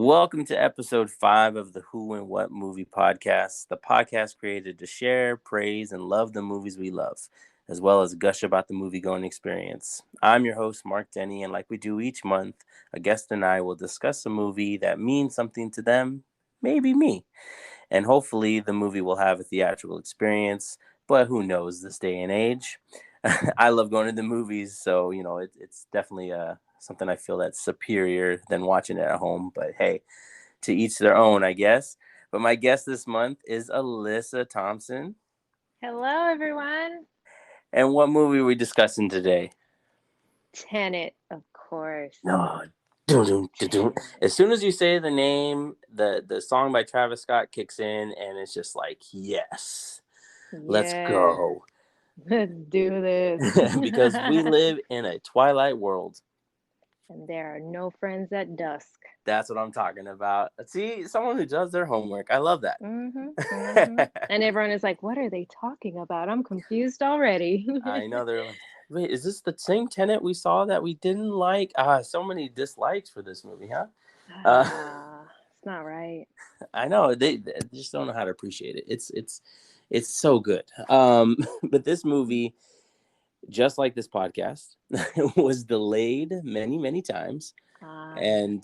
Welcome to episode 5 of the Who and What Movie Podcast, the podcast created to share, praise, and love the movies we love, as well as gush about the movie going experience. I'm your host, Mark Denny, and like we do each month, a guest and I will discuss a movie that means something to them, maybe me, and hopefully the movie will have a theatrical experience, but who knows this day and age. I love going to the movies, so it's definitely something I feel that's superior than watching it at home. But hey, to each their own, I guess. But my guest this month is Alyssa Thompson. Hello, everyone. And what movie are we discussing today? Tenet, of course. No, dun, dun, dun, dun. Tenet. As soon as you say the name, the song by Travis Scott kicks in, and it's just like, yes, let's Yeah, go. let's do this. Because we live in a twilight world. And there are no friends at dusk. That's what I'm talking about. See, someone who does their homework. I love that. And everyone is like, what are they talking about? I'm confused already. I know they're like, wait, is this the same Tenet we saw that we didn't like? So many dislikes for this movie, huh? It's not right. I know they just don't know how to appreciate it. It's so good. But this movie, just like this podcast, was delayed many times. And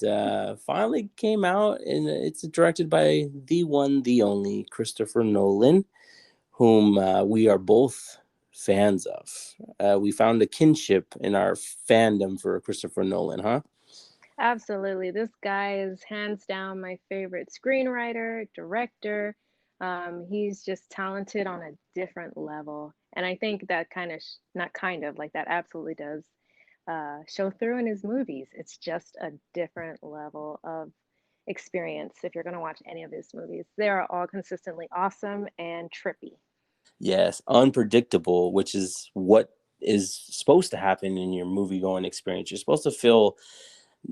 finally came out, and it's directed by the one, the only Christopher Nolan, whom we are both fans of. We found a kinship in our fandom for Christopher Nolan, huh? Absolutely. This guy is hands down my favorite screenwriter, director. He's just talented on a different level. And I think that not kind of, like that absolutely does show through in his movies. It's just a different level of experience if you're going to watch any of his movies. They are all consistently awesome and trippy. Yes, unpredictable, which is what is supposed to happen in your movie going experience. You're supposed to feel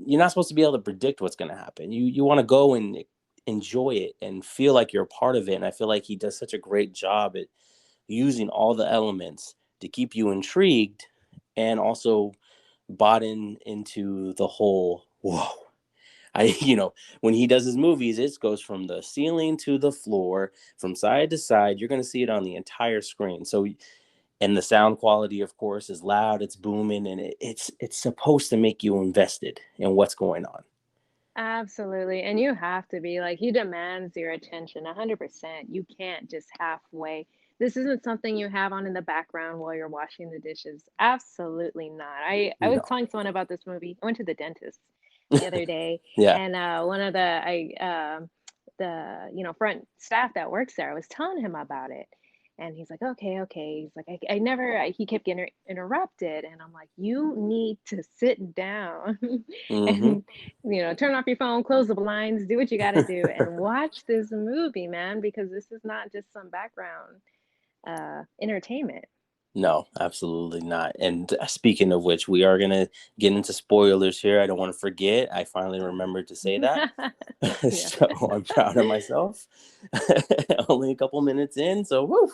you're not supposed to be able to predict what's going to happen. You want to go and enjoy it and feel like you're a part of it. And I feel like he does such a great job at using all the elements to keep you intrigued and also bought into the whole whoa. When he does his movies, it goes from the ceiling to the floor, from side to side. You're going to see it on the entire screen. So, and the sound quality, of course, is loud. It's booming, and it's supposed to make you invested in what's going on. Absolutely. And you have to be like, he demands your attention 100%. You can't just halfway. This isn't something you have on in the background while you're washing the dishes. Absolutely not. I was No. telling someone about this movie. I went to the dentist the other day, Yeah. and one of the front staff that works there, I was telling him about it. And he's like, okay, okay. He's like, I never, he kept getting interrupted. And I'm like, you need to sit down Mm-hmm. and, turn off your phone, close the blinds, do what you got to do, and watch this movie, man, because this is not just some background entertainment. No, absolutely not. And speaking of which, we are going to get into spoilers here. I don't want to forget. I finally remembered to say that. Yeah. So I'm proud of myself. Only a couple minutes in, so woo,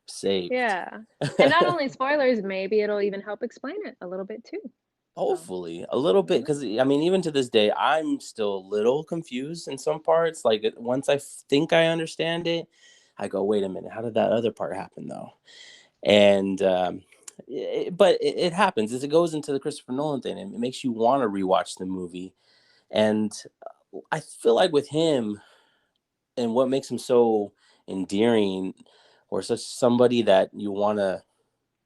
saved. Yeah. And not only spoilers, maybe it'll even help explain it a little bit too. So, Hopefully, a little bit, mhm. because I mean, even to this day, I'm still a little confused in some parts. Like once I think I understand it, I go, wait a minute, how did that other part happen though? And but it happens as it goes into the Christopher Nolan thing. It makes you want to rewatch the movie, and I feel like with him, and what makes him so endearing, or such somebody that you want to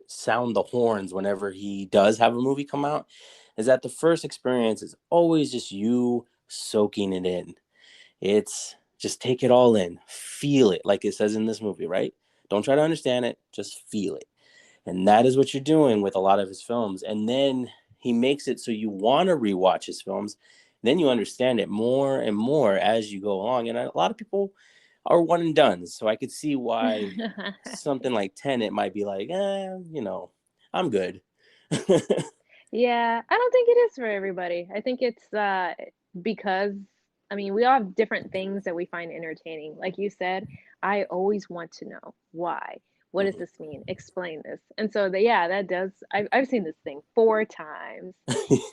sound the horns whenever he does have a movie come out, is that the first experience is always just you soaking it in. It's just take it all in, feel it, like it says in this movie, right? Don't try to understand it, just feel it. And that is what you're doing with a lot of his films. And then he makes it so you want to rewatch his films. Then you understand it more and more as you go along. And a lot of people are one and done. So I could see why something like Tenet might be like, I'm good. Yeah, I don't think it is for everybody. I think it's because I mean, we all have different things that we find entertaining. Like you said, I always want to know why. what does this mean? Explain this. And so yeah, that does. I've seen this thing 4 times,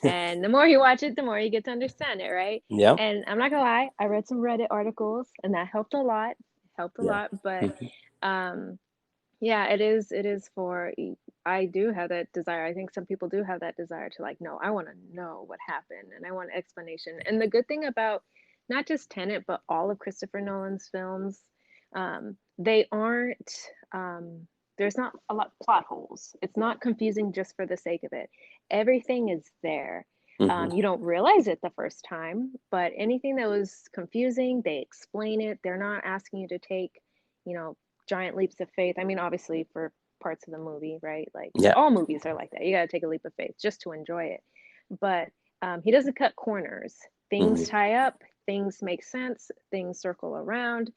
and the more you watch it, the more you get to understand it, right? Yep. And I'm not gonna lie, I read some Reddit articles, and that helped a lot. Helped a Yeah. lot, but um, yeah, it is for. I do have that desire. I think some people do have that desire to like, no, I want to know what happened, and I want explanation. And the good thing about not just Tenet, but all of Christopher Nolan's films, they aren't. There's not a lot of plot holes. It's not confusing just for the sake of it. Everything is there. Hmm. You don't realize it the first time, but anything that was confusing, they explain it. They're not asking you to take, you know, giant leaps of faith. I mean, obviously for parts of the movie, right? Like Yeah. all movies are like that. You got to take a leap of faith just to enjoy it. But he doesn't cut corners. Things Hmm. tie up, things make sense, things circle around,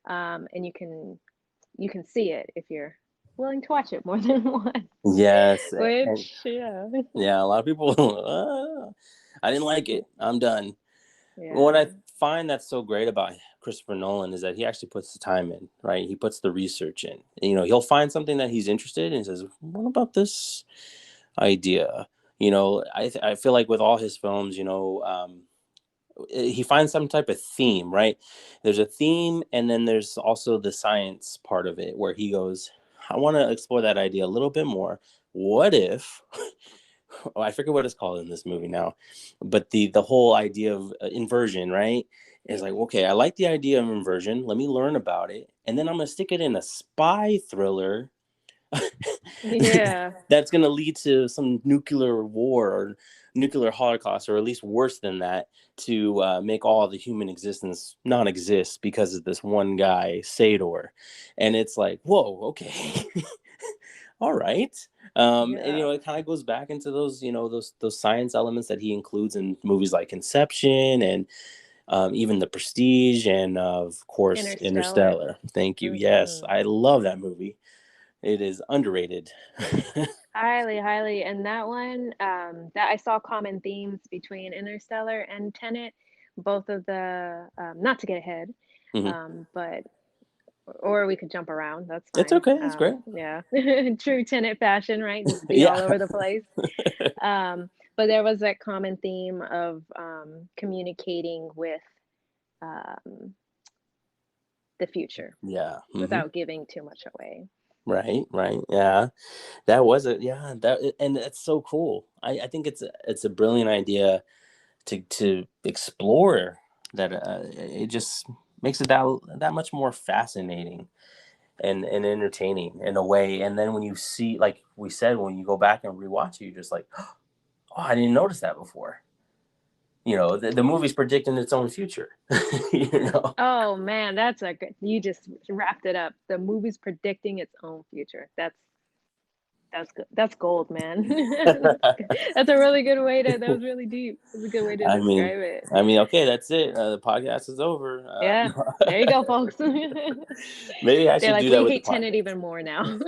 and you can see it if you're willing to watch it more than once. Yes. And Which, yeah, yeah, a lot of people, I didn't like it. I'm done. What I yeah, find that's so great about Christopher Nolan is that he actually puts the time in, right? He puts the research in. And, he'll find something that he's interested in and says, "What about this idea?" I feel like with all his films, he finds some type of theme, right? There's a theme, and then there's also the science part of it where he goes, "I want to explore that idea a little bit more. What if?" Oh, I forget what it's called in this movie now, but the whole idea of inversion, right? Is like, okay, I like the idea of inversion. Let me learn about it, and then I'm gonna stick it in a spy thriller yeah, that's gonna lead to some nuclear war or nuclear holocaust, or at least worse than that, to make all the human existence non-exist because of this one guy, Sador. And it's like, whoa, okay. All right. And yeah. it kind of goes back into those, those science elements that he includes in movies like Inception and even The Prestige, and of course Interstellar. Interstellar. Thank you. Yes, Hmm. I love that movie. It is underrated. Highly, highly. And that one, that I saw common themes between Interstellar and Tenet, both of the, not to get ahead, Hmm. but, or we could jump around, that's It's fine. okay. It's great. Yeah, true Tenet fashion, right? Just be all Yeah. over the place. But there was that common theme of communicating with um, the future Yeah. Hmm. without giving too much away. Right. Right. Yeah. That was it. Yeah. And it's so cool. I think it's a brilliant idea to explore that. It just makes it that much more fascinating and entertaining in a way. And then when you see, like we said, when you go back and rewatch it, you're just like, oh, I didn't notice that before. The movie's predicting its own future. you know Oh man, that's a good. You just wrapped it up. The movie's predicting its own future. That's good. That's gold, man. That's a really good way to. That was really deep. That's a good way to I mean, describe it. okay, that's it. The podcast is over. Yeah, there you go, folks. Maybe I They're should like, do we that with the hate Tenet podcast. even more now.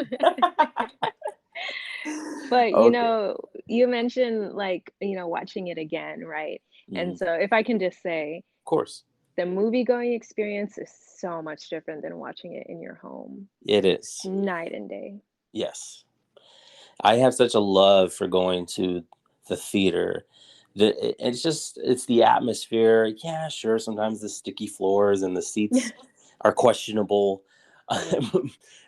But Okay, of you mentioned like, watching it again, right? And so if I can just say, course, the movie going experience is so much different than watching it in your home. it is. Night and day. Yes, I have such a love for going to the theater. It's the atmosphere. Yeah, sure. Sometimes the sticky floors and the seats are questionable, Yeah,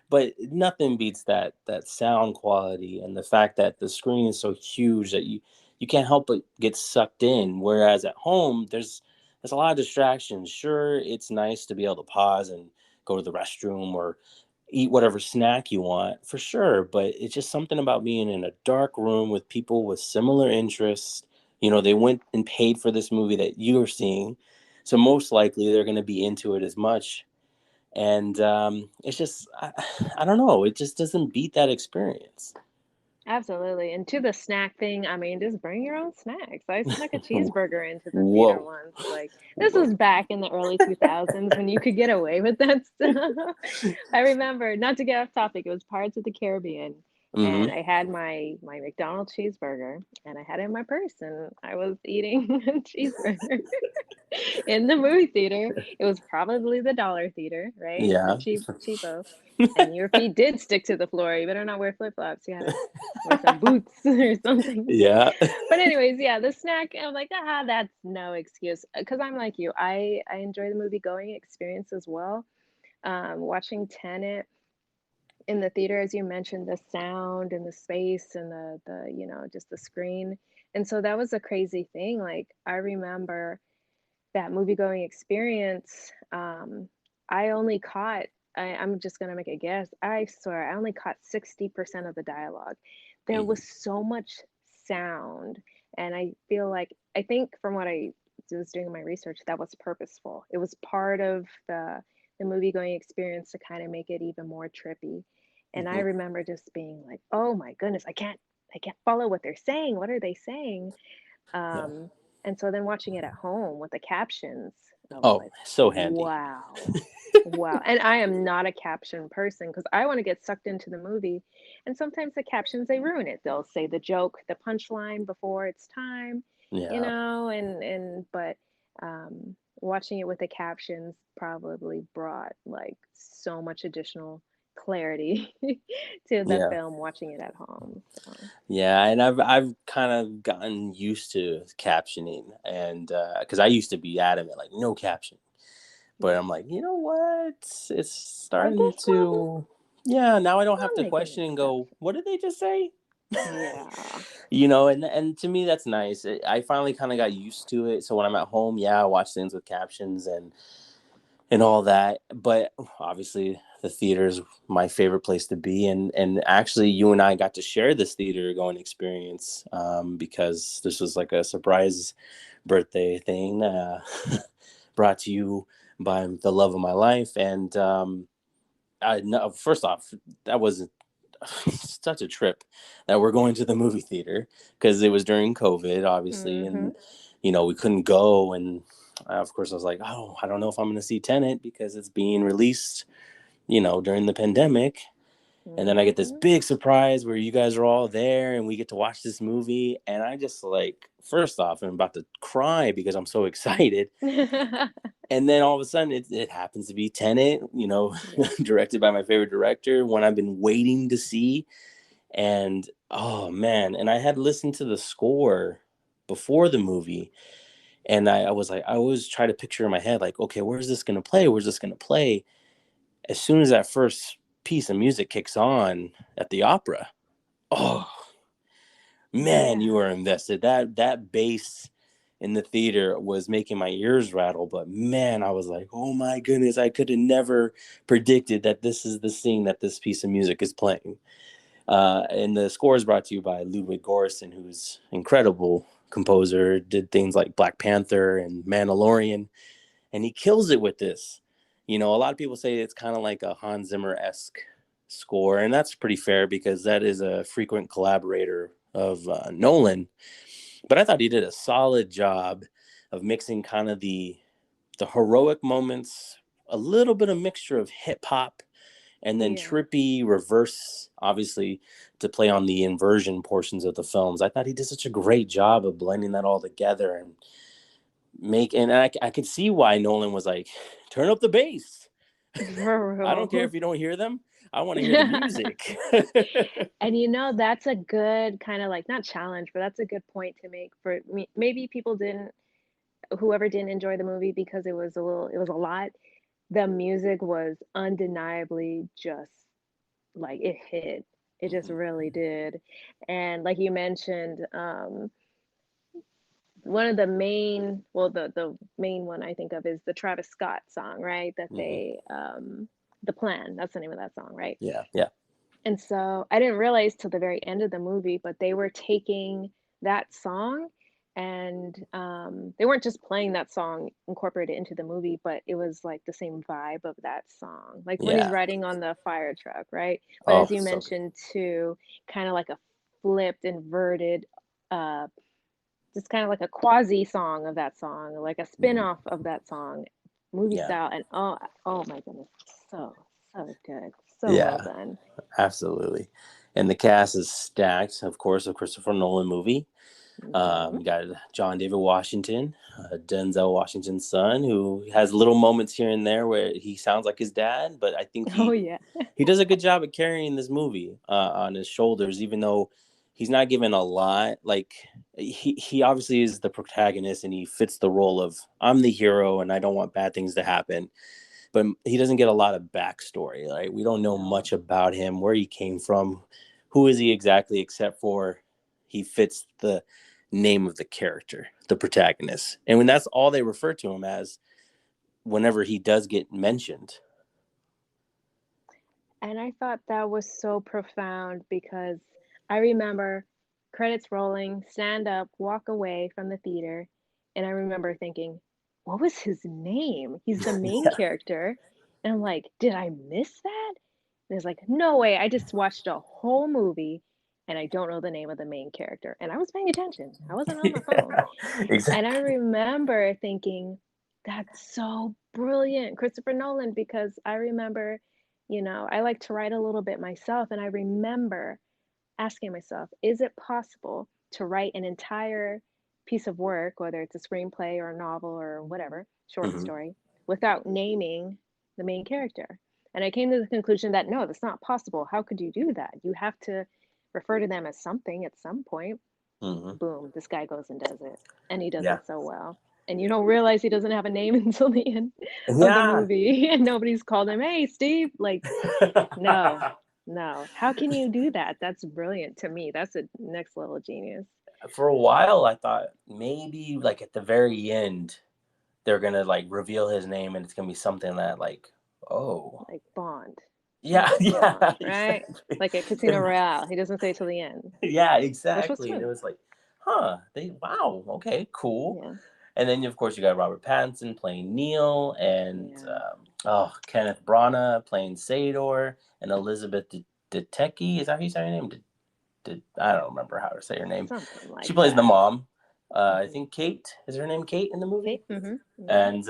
but nothing beats that sound quality and the fact that the screen is so huge that you can't help but get sucked in. Whereas at home, there's a lot of distractions. Sure, it's nice to be able to pause and go to the restroom or eat whatever snack you want, for sure, but it's just something about being in a dark room with people with similar interests. They went and paid for this movie that you're seeing, so most likely they're going to be into it as much. And it's just, I don't know, it just doesn't beat that experience. absolutely. And to the snack thing, I mean, just bring your own snacks. I snuck a cheeseburger into the theater Whoa. once. Like, this Whoa. was back in the early 2000s when you could get away with that stuff. I remember, not to get off topic, it was Pirates of the Caribbean. Mm-hmm. and I had my McDonald's cheeseburger, and I had it in my purse, and I was eating a cheeseburger in the movie theater. It was probably the dollar theater, right? The Yeah. cheapo. And your feet did stick to the floor. You better not wear flip-flops. You gotta wear some boots or something. Yeah. But anyways, yeah, the snack, I'm like, that's no excuse. Because I'm like you. I enjoy the movie going experience as well. Watching Tenet in the theater, as you mentioned, the sound and the space and the just the screen. And so that was a crazy thing. Like I remember that movie going experience. I only caught, I'm just gonna make a guess. I swear I only caught 60% of the dialogue. There Mm-hmm. was so much sound. And I feel like, I think from what I was doing my research, that was purposeful. It was part of the movie going experience to kind of make it even more trippy. And I Mm-hmm. remember just being like, oh my goodness, I can't follow what they're saying. What are they saying? Yeah. Um, and so then watching it at home with the captions, I was Oh, like, so handy. wow, wow. And I am not a caption person because I want to get sucked into the movie. And sometimes the captions, they ruin it. They'll say the joke, the punchline before it's time, Yeah. but watching it with the captions probably brought like so much additional clarity to the Yeah. film watching it at home. So, Yeah, and I've kind of gotten used to captioning, and because I used to be adamant, like no caption, but yeah. I'm like, you know what? It's At starting this point, to, yeah. Now I don't have I'm to making question and go, exceptions. what did they just say? Yeah. And to me that's nice. I finally kind of got used to it. So when I'm at home, yeah, I watch things with captions and all that. But obviously, the theater is my favorite place to be. And actually, you and I got to share this theater going experience because this was like a surprise birthday thing brought to you by the love of my life. And I no, first off, that was such a trip that we're going to the movie theater because it was during COVID, obviously, Mm-hmm. and we couldn't go. And of course, I was like, oh, I don't know if I'm going to see Tenet because it's being released, during the pandemic. And then I get this Mm-hmm. big surprise where you guys are all there and we get to watch this movie. And I just like, first off, I'm about to cry because I'm so excited. And then all of a sudden, it happens to be Tenet, Yeah. directed by my favorite director, one I've been waiting to see. And oh man, and I had listened to the score before the movie, and I was like, I always try to picture in my head, like, okay, where's this gonna play? Where's this gonna play? As soon as that first piece of music kicks on at the opera, oh man, Yeah. you are invested. That bass in the theater was making my ears rattle, but man, I was like, oh my goodness, I could have never predicted that this is the scene that this piece of music is playing. And the score is brought to you by Ludwig Göransson, who's incredible composer, did things like Black Panther and Mandalorian, and he kills it with this. A lot of people say it's kind of like a Hans Zimmer-esque score, and that's pretty fair because that is a frequent collaborator of Nolan. But I thought he did a solid job of mixing kind of the heroic moments, a little bit of mixture of hip hop and then Yeah. trippy reverse, obviously, to play on the inversion portions of the films. I thought he did such a great job of blending that all together and I could see why Nolan was like, turn up the bass. For I don't care real. if you don't hear them. I want to hear the music. And that's a good kind of like, not challenge, but that's a good point to make for me. Maybe people didn't, whoever didn't enjoy the movie because it was a lot. The music was undeniably just like it hit. It just Mhm. really did. And like you mentioned, one of the main, well, the main one I think of is the Travis Scott song, right? That Mhm. they The Plan, that's the name of that song, right? Yeah, yeah. And so I didn't realize till the very end of the movie, but they were taking that song, and they weren't just playing that song incorporated into the movie, but it was like the same vibe of that song. Like when he's Yeah. riding on the fire truck, right? But as Oh, you so good. mentioned too, kind of like a flipped, inverted, uh, just kind of like a quasi song of that song, like a Mhm. spin-off of that song, movie Yeah. style, and oh my goodness, so good, so well Yeah. done. Absolutely. And the cast is stacked, of course, a Christopher Nolan movie. Hmm. You got John David Washington, Denzel Washington's son, who has little moments here and there where he sounds like his dad, but I think Oh he yeah. he does a good job at carrying this movie on his shoulders, even though he's not given a lot. Like he obviously is the protagonist, and he fits the role of I'm the hero, and I don't want bad things to happen. But he doesn't get a lot of backstory. Like we don't know No. much about him, where he came from, who is he exactly, except for he fits the name of the character, the protagonist, and when that's all they refer to him as whenever he does get mentioned. And I thought that was so profound because I remember credits rolling, stand up, walk away from the theater, and I remember thinking, what was his name? He's the main Yeah. character. And I'm like, did I miss that? And it's like, no way. I just watched a whole movie and I don't know the name of the main character. And I was paying attention. I wasn't on my phone. And I Exactly. remember thinking, that's so brilliant, Christopher Nolan, because I remember, I like to write a little bit myself. And I remember asking myself, is it possible to write an entire piece of work, whether it's a screenplay or a novel or whatever, short Hmm. story, without naming the main character? And I came to the conclusion that no, that's not possible. How could you do that? You have to refer to them as something at some point. Hmm. Boom, this guy goes and does it. And he does Yeah. it so well. And you don't realize he doesn't have a name until the end of the Yeah. movie. And nobody's called him, hey, Steve. Like, no, no. How can you do that? That's brilliant to me. That's a next level genius. For a while I thought maybe like at the very end they're gonna like reveal his name, and it's gonna be something that like, oh Like Bond. yeah. James Yeah, Bond, right? exactly. Like at Casino Royale. He doesn't say till the end, Yeah, which was exactly. And it smooth. was like, huh, they wow, okay, cool. Yeah. And then of course you got Robert Pattinson playing Neil, and Yeah. Kenneth Branagh playing Sador, and Elizabeth Debicki. Is that how you say her name? I don't remember how to say her name. Something She like plays the that. mom. I Hmm. think Kate is her name. Kate in the movie. Okay. Hmm. And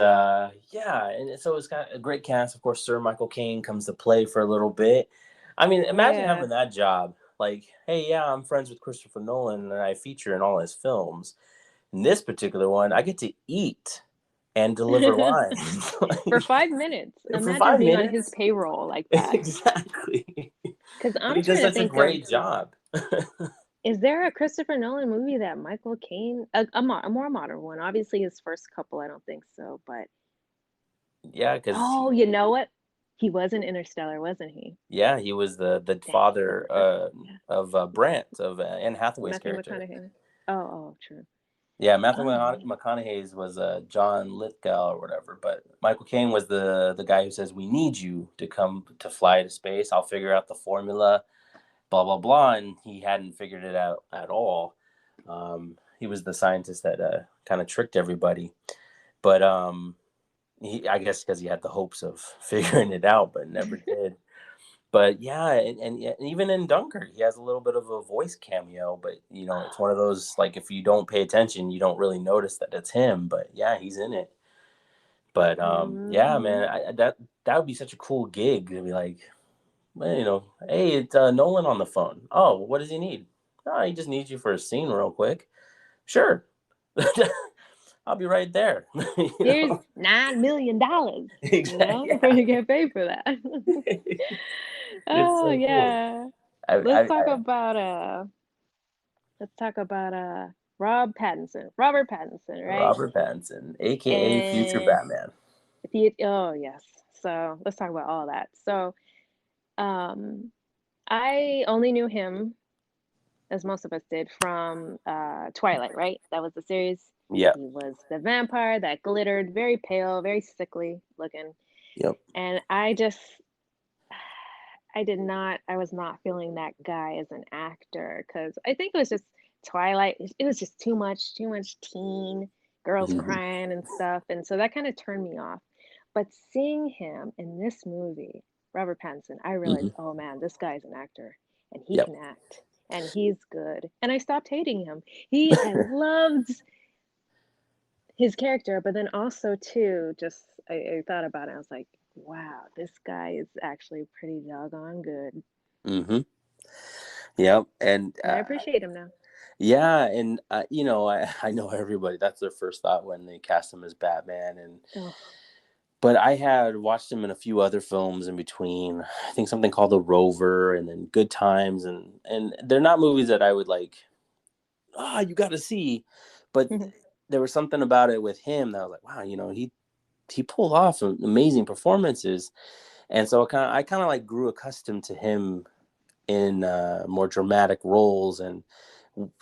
yeah, and so it's got a great cast. Of course, Sir Michael Caine comes to play for a little bit. I mean, imagine Yeah. having that job. Like, hey, yeah, I'm friends with Christopher Nolan, and I feature in all his films. In this particular one, I get to eat and deliver lines For 5 minutes. for Imagine five being on his minutes. payroll like that. Exactly. Because But I'm he does trying to such a think of, great job. is there a Christopher Nolan movie that Michael Caine, a more modern one? Obviously, his first couple, I don't think so. But Yeah, because oh, you know what? He was in Interstellar, wasn't he? yeah, he was the Dang, father yeah. of Brant, of Anne Hathaway's Matthew character. McConaughey. Oh, oh, true. Yeah, Matthew Oh man. McConaughey's was John Lithgow or whatever, but Michael Caine was the guy who says we need you to come to fly to space. I'll figure out the formula, blah blah blah, and he hadn't figured it out at all. He was the scientist that kind of tricked everybody, but I guess because he had the hopes of figuring it out, but never did. But yeah, and even in Dunkirk, he has a little bit of a voice cameo. But it's one of those like if you don't pay attention, you don't really notice that it's him. But yeah, he's in it. But yeah, Hmm. man, that would be such a cool gig to be like, well, hey, it's Nolan on the phone. Oh, what does he need? Oh, he just needs you for a scene real quick. Sure, I'll be right there. you Here's know, $9 million, exactly. where Yeah, you get paid for that. it's Oh so cool. yeah. I, Let's I, talk I about Rob Pattinson. Robert Pattinson, right? Robert Pattinson, aka Future And Batman. oh yes. So let's talk about all that. So um I only knew him, as most of us did, from Twilight, right? That was the series. Yep. He was the vampire that glittered, very pale, very sickly looking. Yep. And I was not feeling that guy as an actor because I think it was just Twilight. It was just too much teen girls Mhm. crying and stuff. And so that kind of turned me off. But seeing him in this movie, Robert Pattinson, I realized, Mhm. oh man, this guy's an actor and he Yep. can act and he's good. And I stopped hating him. I loved his character, but then also too, just I thought about it. I was like, wow, this guy is actually pretty doggone good. Mhm. Yep. And And I appreciate him now. yeah, and I know everybody. That's their first thought when they cast him as Batman, and Oh. but I had watched him in a few other films in between. I think something called The Rover, and then Good Times, and they're not movies that I would like. Ah, you got to see, but there was something about it with him that I was like, wow, he pulled off some amazing performances, and so I kind of like grew accustomed to him in more dramatic roles and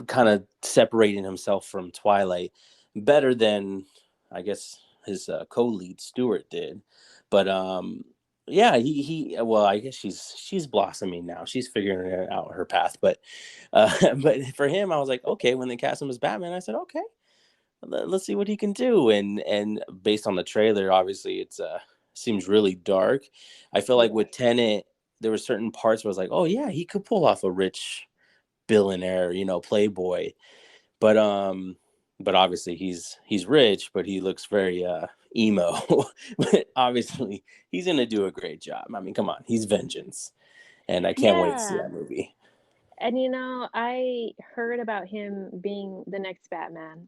kind of separating himself from Twilight better than I guess his co-lead Stewart did. But yeah, he well, I guess she's blossoming now. She's figuring out her path. But but for him, I was like, okay, when they cast him as Batman, I said, okay, let's see what he can do. And based on the trailer, obviously it's seems really dark. I feel like Yeah. with Tenet, there were certain parts where I was like, oh yeah, he could pull off a rich billionaire, playboy. But but obviously he's rich, but he looks very emo. But obviously he's gonna do a great job. I mean, come on, he's Vengeance, and I can't wait to see Yeah. that movie. And I heard about him being the next Batman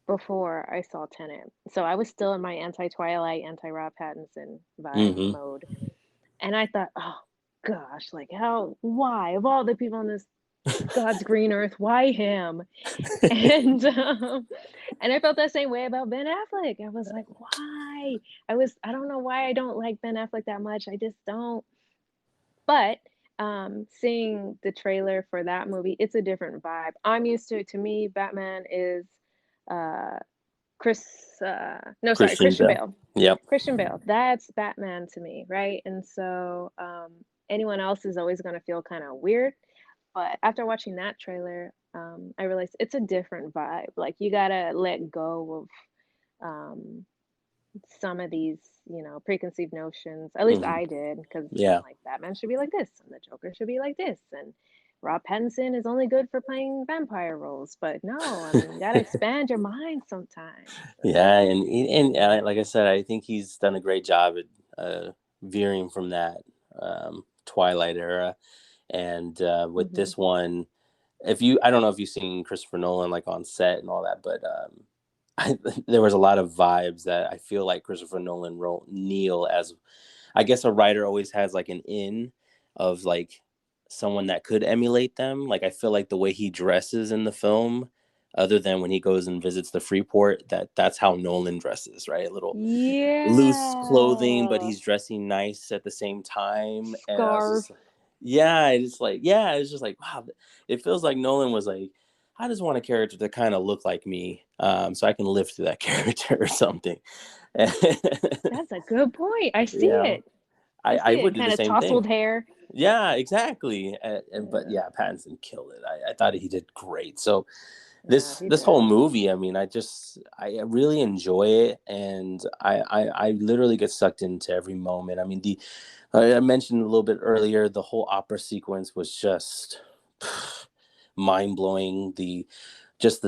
before I saw Tenet. So I was still in my anti-Twilight, anti-Rob Pattinson vibe Mm-hmm. mode. And I thought, oh gosh, like why? Of all the people on this God's green earth, why him? And and I felt that same way about Ben Affleck. I was like, why? I don't know why I don't like Ben Affleck that much. I just don't. But seeing the trailer for that movie, it's a different vibe. I'm used to me, Batman is uh Chris no, sorry, Christian Christian Bale. Bale. Yep. Christian Bale. That's Batman to me, right? And so anyone else is always gonna feel kind of weird. But after watching that trailer, I realized it's a different vibe. Like you gotta let go of some of these, preconceived notions. At least Mm-hmm. I did, because I'm Yeah. like, Batman should be like this, and the Joker should be like this, and Rob Pattinson is only good for playing vampire roles. But no, I mean, you gotta expand your mind sometimes. Yeah, and like I said, I think he's done a great job at veering from that Twilight era, and with Hmm. this one, if you, I don't know if you've seen Christopher Nolan like on set and all that, but there was a lot of vibes that I feel like Christopher Nolan wrote Neil as, I guess a writer always has like an in of like someone that could emulate them. Like I feel like the way he dresses in the film, other than when he goes and visits the Freeport, that's how Nolan dresses, right? A little loose clothing, but Yeah. he's dressing nice at the same time. And I was Scarf. just, yeah, it's like, yeah, it's just like, wow, it feels like Nolan was like, I just want a character to kind of look like me, so I can live through that character or something. That's a good point. I see Yeah, it. I I see would it. do the Kind of same thing. tousled hair. Yeah, exactly. But Yeah. yeah, Pattinson killed it. I thought he did great. So Yeah, he this whole did. movie, I mean, I really enjoy it, and I literally get sucked into every moment. I mean, the I mentioned a little bit earlier, the whole opera sequence was just mind blowing. The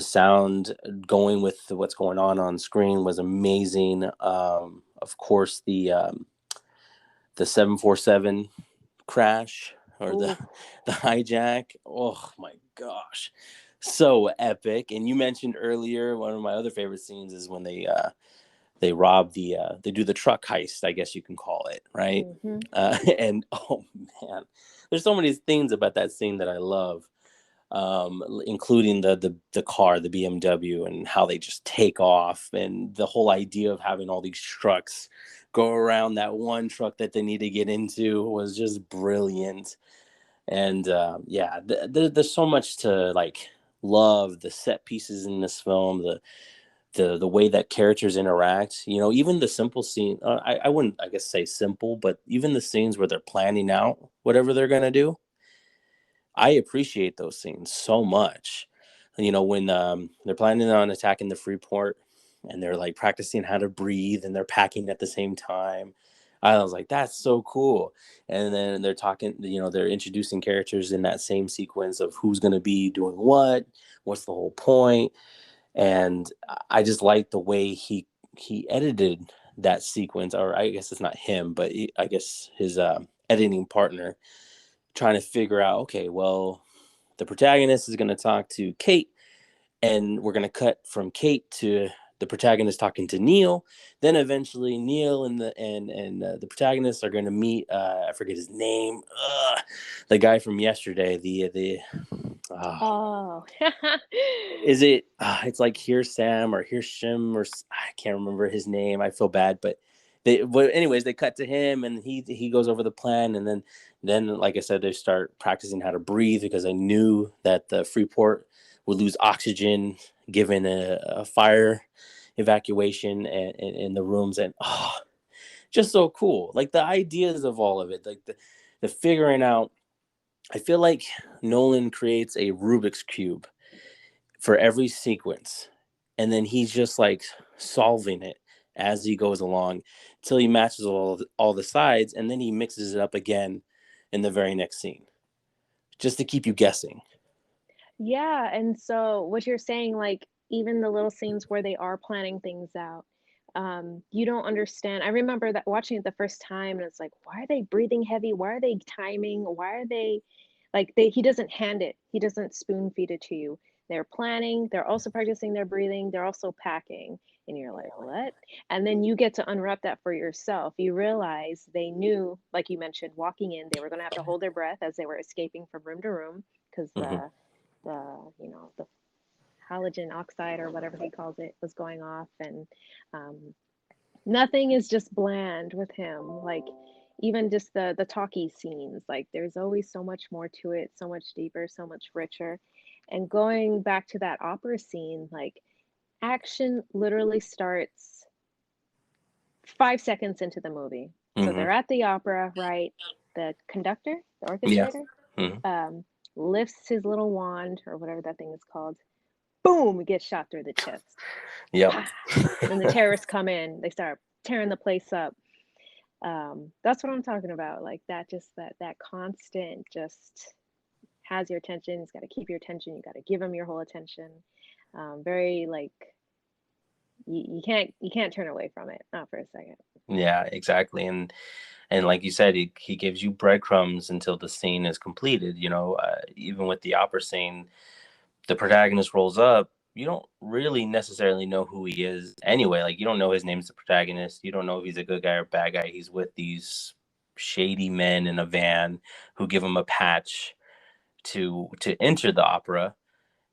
sound going with what's going on screen was amazing. Of course, the 747 crash or the Oh, the hijack. Oh my gosh, so epic! And you mentioned earlier one of my other favorite scenes is when they rob they do the truck heist, I guess you can call it, right? mm-hmm. And oh man, there's so many things about that scene that I love, including the car, the BMW, and how they just take off, and the whole idea of having all these trucks go around that one truck that they need to get into was just brilliant. And yeah, there's so much to like love. The set pieces in this film, the way that characters interact, even the simple scene, I wouldn't, I guess, say simple, but even the scenes where they're planning out whatever they're going to do, I appreciate those scenes so much. When they're planning on attacking the Freeport and they're like practicing how to breathe and they're packing at the same time. I was like, that's so cool. And then they're talking, they're introducing characters in that same sequence of who's going to be doing what's the whole point. And I just like the way he edited that sequence, or I guess it's not him, but I guess his editing partner, trying to figure out, okay, well, the protagonist is going to talk to Kate, and we're going to cut from Kate to the protagonist talking to Neil. Then eventually Neil and the protagonist are going to meet. I forget his name. The guy from yesterday. The Oh. is it? It's like Here's Sam or Here's Shim, or I can't remember his name. I feel bad, but anyways, they cut to him, and he goes over the plan, and then like I said, they start practicing how to breathe, because they knew that the Freeport would lose oxygen given a fire evacuation and in the rooms. And just so cool, like the ideas of all of it, like the figuring out. I feel like Nolan creates a Rubik's cube for every sequence, and then he's just like solving it as he goes along until he matches all the sides, and then he mixes it up again in the very next scene, just to keep you guessing. Yeah, and so what you're saying, like even the little scenes where they are planning things out, you don't understand. I remember that watching it the first time, and it's like, why are they breathing heavy? Why are they timing? Why are they like he doesn't hand it, he doesn't spoon feed it to you. They're planning, they're also practicing their breathing, they're also packing, and you're like, what? And then you get to unwrap that for yourself. You realize they knew, like you mentioned, walking in, they were going to have to hold their breath as they were escaping from room to room because Mm-hmm. the halogen oxide or whatever he calls it was going off, and um, nothing is just bland with him. Like even just the talkie scenes, like there's always so much more to it, so much deeper, so much richer. And going back to that opera scene, like action literally starts 5 seconds into the movie. So Mm-hmm. they're at the opera, right? The conductor, the Yeah. orchestrator, Mm-hmm. um, lifts his little wand or whatever that thing is called. Boom! It gets shot through the chest. Yep. Pa! Then the terrorists come in. They start tearing the place up. That's what I'm talking about. Like that, just that constant, just has your attention. It's got to keep your attention. You got to give them your whole attention. Very like you can't turn away from it, not for a second. Yeah, exactly. And like you said, he gives you breadcrumbs until the scene is completed. Even with the opera scene, the protagonist rolls up. You don't really necessarily know who he is anyway. Like, you don't know his name's the protagonist. You don't know if he's a good guy or bad guy. He's with these shady men in a van who give him a patch to enter the opera,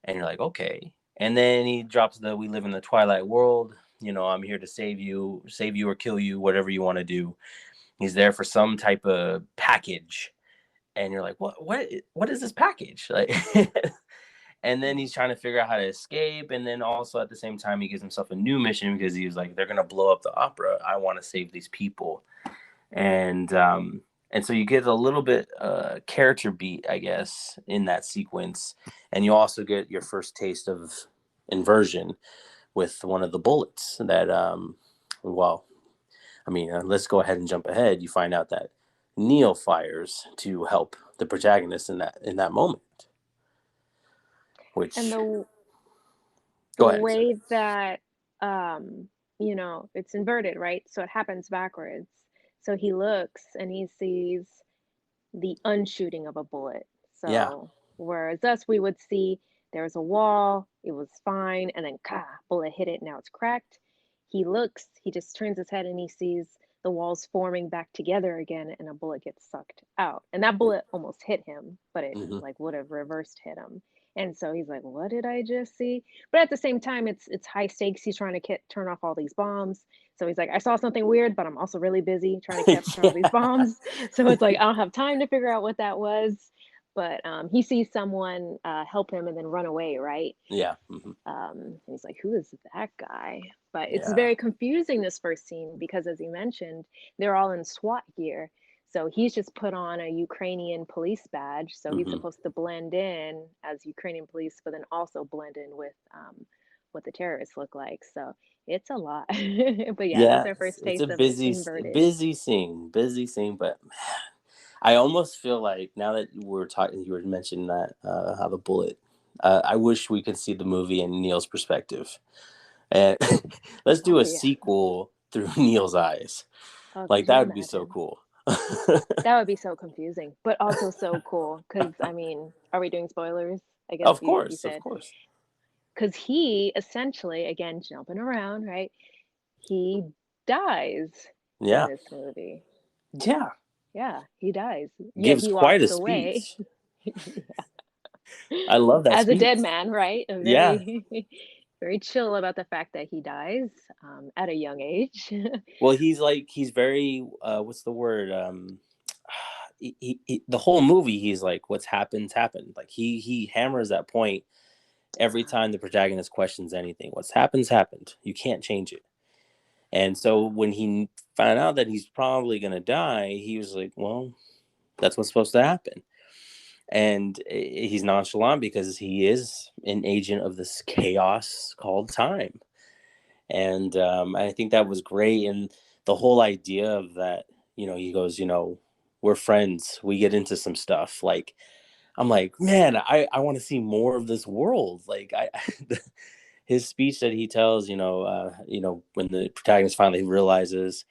and you're like, okay. And then he drops the "We live in the Twilight world. I'm here to save you or kill you, whatever you want to do." He's there for some type of package, and you're like, what is this package? Like, and then he's trying to figure out how to escape, and then also at the same time he gives himself a new mission, because he was like, they're gonna blow up the opera. I want to save these people. And so you get a little bit character beat, I guess, in that sequence, and you also get your first taste of inversion with one of the bullets that well, I mean, let's go ahead and jump ahead. You find out that Neil fires to help the protagonist in that moment. And Which, the go ahead, sir. way that it's inverted, right? So it happens backwards. So he looks and he sees the unshooting of a bullet. Yeah. So whereas us, we would see there's a wall, it was fine, and then bullet hit it, now it's cracked. He looks, he just turns his head and he sees the walls forming back together again, and a bullet gets sucked out. And that bullet almost hit him, but it Mm-hmm. like would have reversed hit him. And so he's like, "What did I just see?" But at the same time, it's high stakes. He's trying to turn off all these bombs. So he's like, "I saw something weird, but I'm also really busy trying to turn all these Yeah. bombs." So it's like I don't have time to figure out what that was. But he sees someone help him and then run away, right? Yeah. Mm-hmm. And he's like, "Who is that guy?" But it's Yeah. very confusing, this first scene, because as you mentioned, they're all in SWAT gear. So he's just put on a Ukrainian police badge. So he's Mm-hmm. supposed to blend in as Ukrainian police, but then also blend in with what the terrorists look like. So it's a lot. But yeah, that's Yeah. our It's, first it's a taste of it busy, inverted. busy scene, but I almost feel like, now that we're talking, you were mentioning that how the bullet. I wish we could see the movie in Neil's perspective, and let's do Oh, a yeah. sequel through Neil's eyes. Oh, Like, could that you would be so imagine? cool. That would be so confusing, but also so cool. Because I mean, are we doing spoilers? I guess Of you course, of said, course. because he essentially, again, jumping around, right? He dies in Yeah. this movie. Yeah. Yeah, he dies. Yet Gives he quite a walks away. speech. I love that As a dead speech. man, right? A Yeah. very, very chill about the fact that he dies at a young age. Well, he's very what's the word? The whole movie he's like what's happened. Like he hammers that point every time the protagonist questions anything. What's happened. You can't change it. And so when he found out that he's probably going to die, he was like, well, that's what's supposed to happen. And he's nonchalant because he is an agent of this chaos called time. And I think that was great. And the whole idea of that, he goes, we're friends. We get into some stuff. Like, I'm like, man, I want to see more of this world. Like, his speech that he tells, when the protagonist finally realizes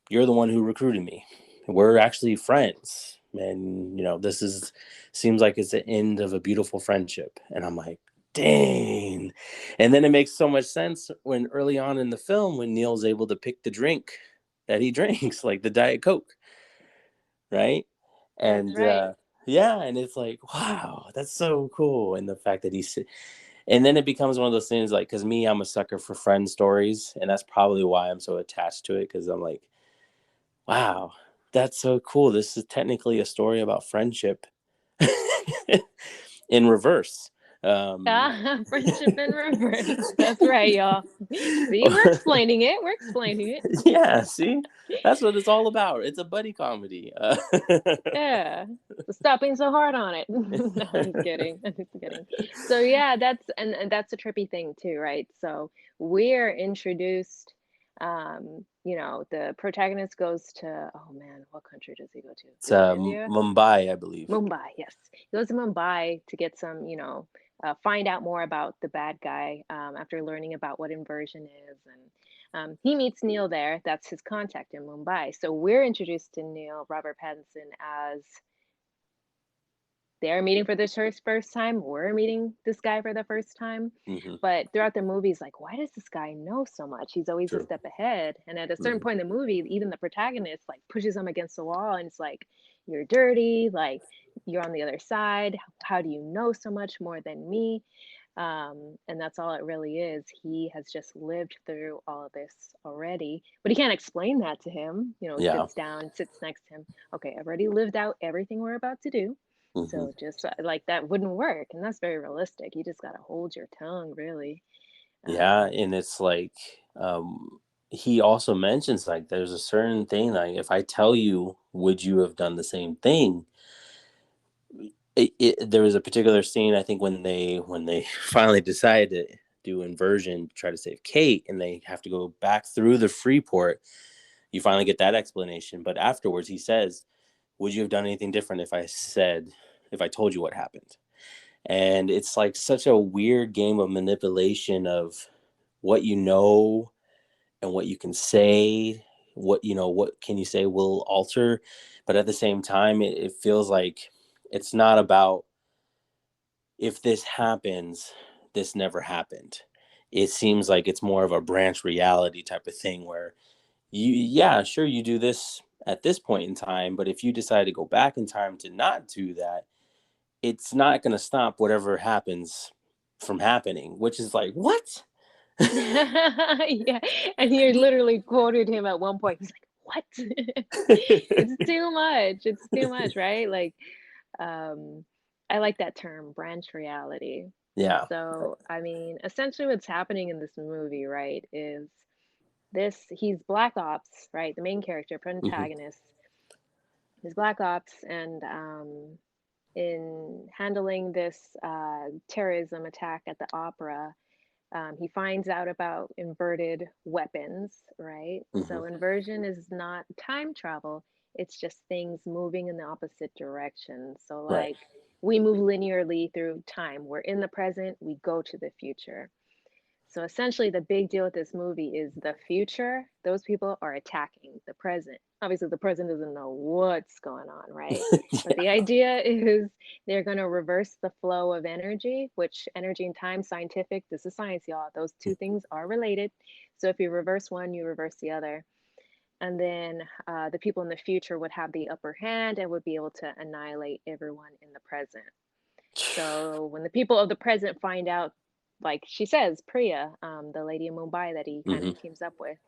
you're the one who recruited me. We're actually friends. And, this seems like it's the end of a beautiful friendship. And I'm like, dang. And then it makes so much sense when early on in the film, when Neil's able to pick the drink that he drinks, like the Diet Coke, right? That's And right. yeah, and it's like, wow, that's so cool. And the fact that and then it becomes one of those things like, because me, I'm a sucker for friend stories. And that's probably why I'm so attached to it, because I'm like, wow, that's so cool. This is technically a story about friendship in reverse. Um, Ah, friendship in reverse. That's right, y'all. See, we're explaining it. We're explaining yeah, see, that's what it's all about. It's a buddy comedy. Yeah. So stop being so hard on it. No, I'm just kidding. I'm just kidding. So yeah, and that's a trippy thing too, right? So we're introduced, the protagonist goes to, oh man, what country does he go to? It's Is it India? Mumbai, I believe. Mumbai, yes. He goes to Mumbai to get some, find out more about the bad guy after learning about what inversion is. And he meets Neil there. That's his contact in Mumbai. So we're introduced to Neil, Robert Pattinson, as they're meeting for the first time. We're meeting this guy for the first time. Hmm. But throughout the movie, he's like, why does this guy know so much? He's always a True. step ahead. And at a certain Hmm. point in the movie, even the protagonist like pushes him against the wall and it's like, you're dirty, like you're on the other side. How do you know so much more than me? And that's all it really is. He has just lived through all of this already, but he can't explain that to him. Yeah. Sits down, sits next to him. Okay, I've already lived out everything we're about to do. Hmm. So just like that wouldn't work. And that's very realistic. You just got to hold your tongue, really. Yeah, Um, and it's like he also mentions like there's a certain thing like if I tell you, would you have done the same thing? There was a particular scene I think when they finally decided to do inversion, try to save Kate, and they have to go back through the Freeport. You finally get that explanation, but afterwards he says, "Would you have done anything different if I told you what happened?" And it's like such a weird game of manipulation of what you know and what you can say, what can you say will alter, but at the same time it feels like it's not about if this happens, this never happened. It seems like it's more of a branch reality type of thing where yeah, sure, you do this at this point in time, but if you decide to go back in time to not do that, it's not going to stop whatever happens from happening, which is like, what? yeah. And you literally quoted him at one point. He's like, what? It's too much. It's too much, right? Like, um, I like that term, branch reality. Yeah. So, I mean, essentially what's happening in this movie, right, is he's Black Ops, right? The main character, Hmm. protagonist, is Black Ops, and in handling this terrorism attack at the opera, he finds out about inverted weapons, right? Hmm. So inversion is not time travel, it's just things moving in the opposite direction. So, Right. like, we move linearly through time. We're in the present, we go to the future. So essentially, the big deal with this movie is the future. Those people are attacking the present. Obviously, the present doesn't know what's going on, right? But the idea is they're going to reverse the flow of energy, which energy and time, scientific, this is science, y'all. Those two things are related. So if you reverse one, you reverse the other. And then the people in the future would have the upper hand and would be able to annihilate everyone in the present. So when the people of the present find out, like she says, Priya, the lady in Mumbai that he kind of Hmm. teams up with,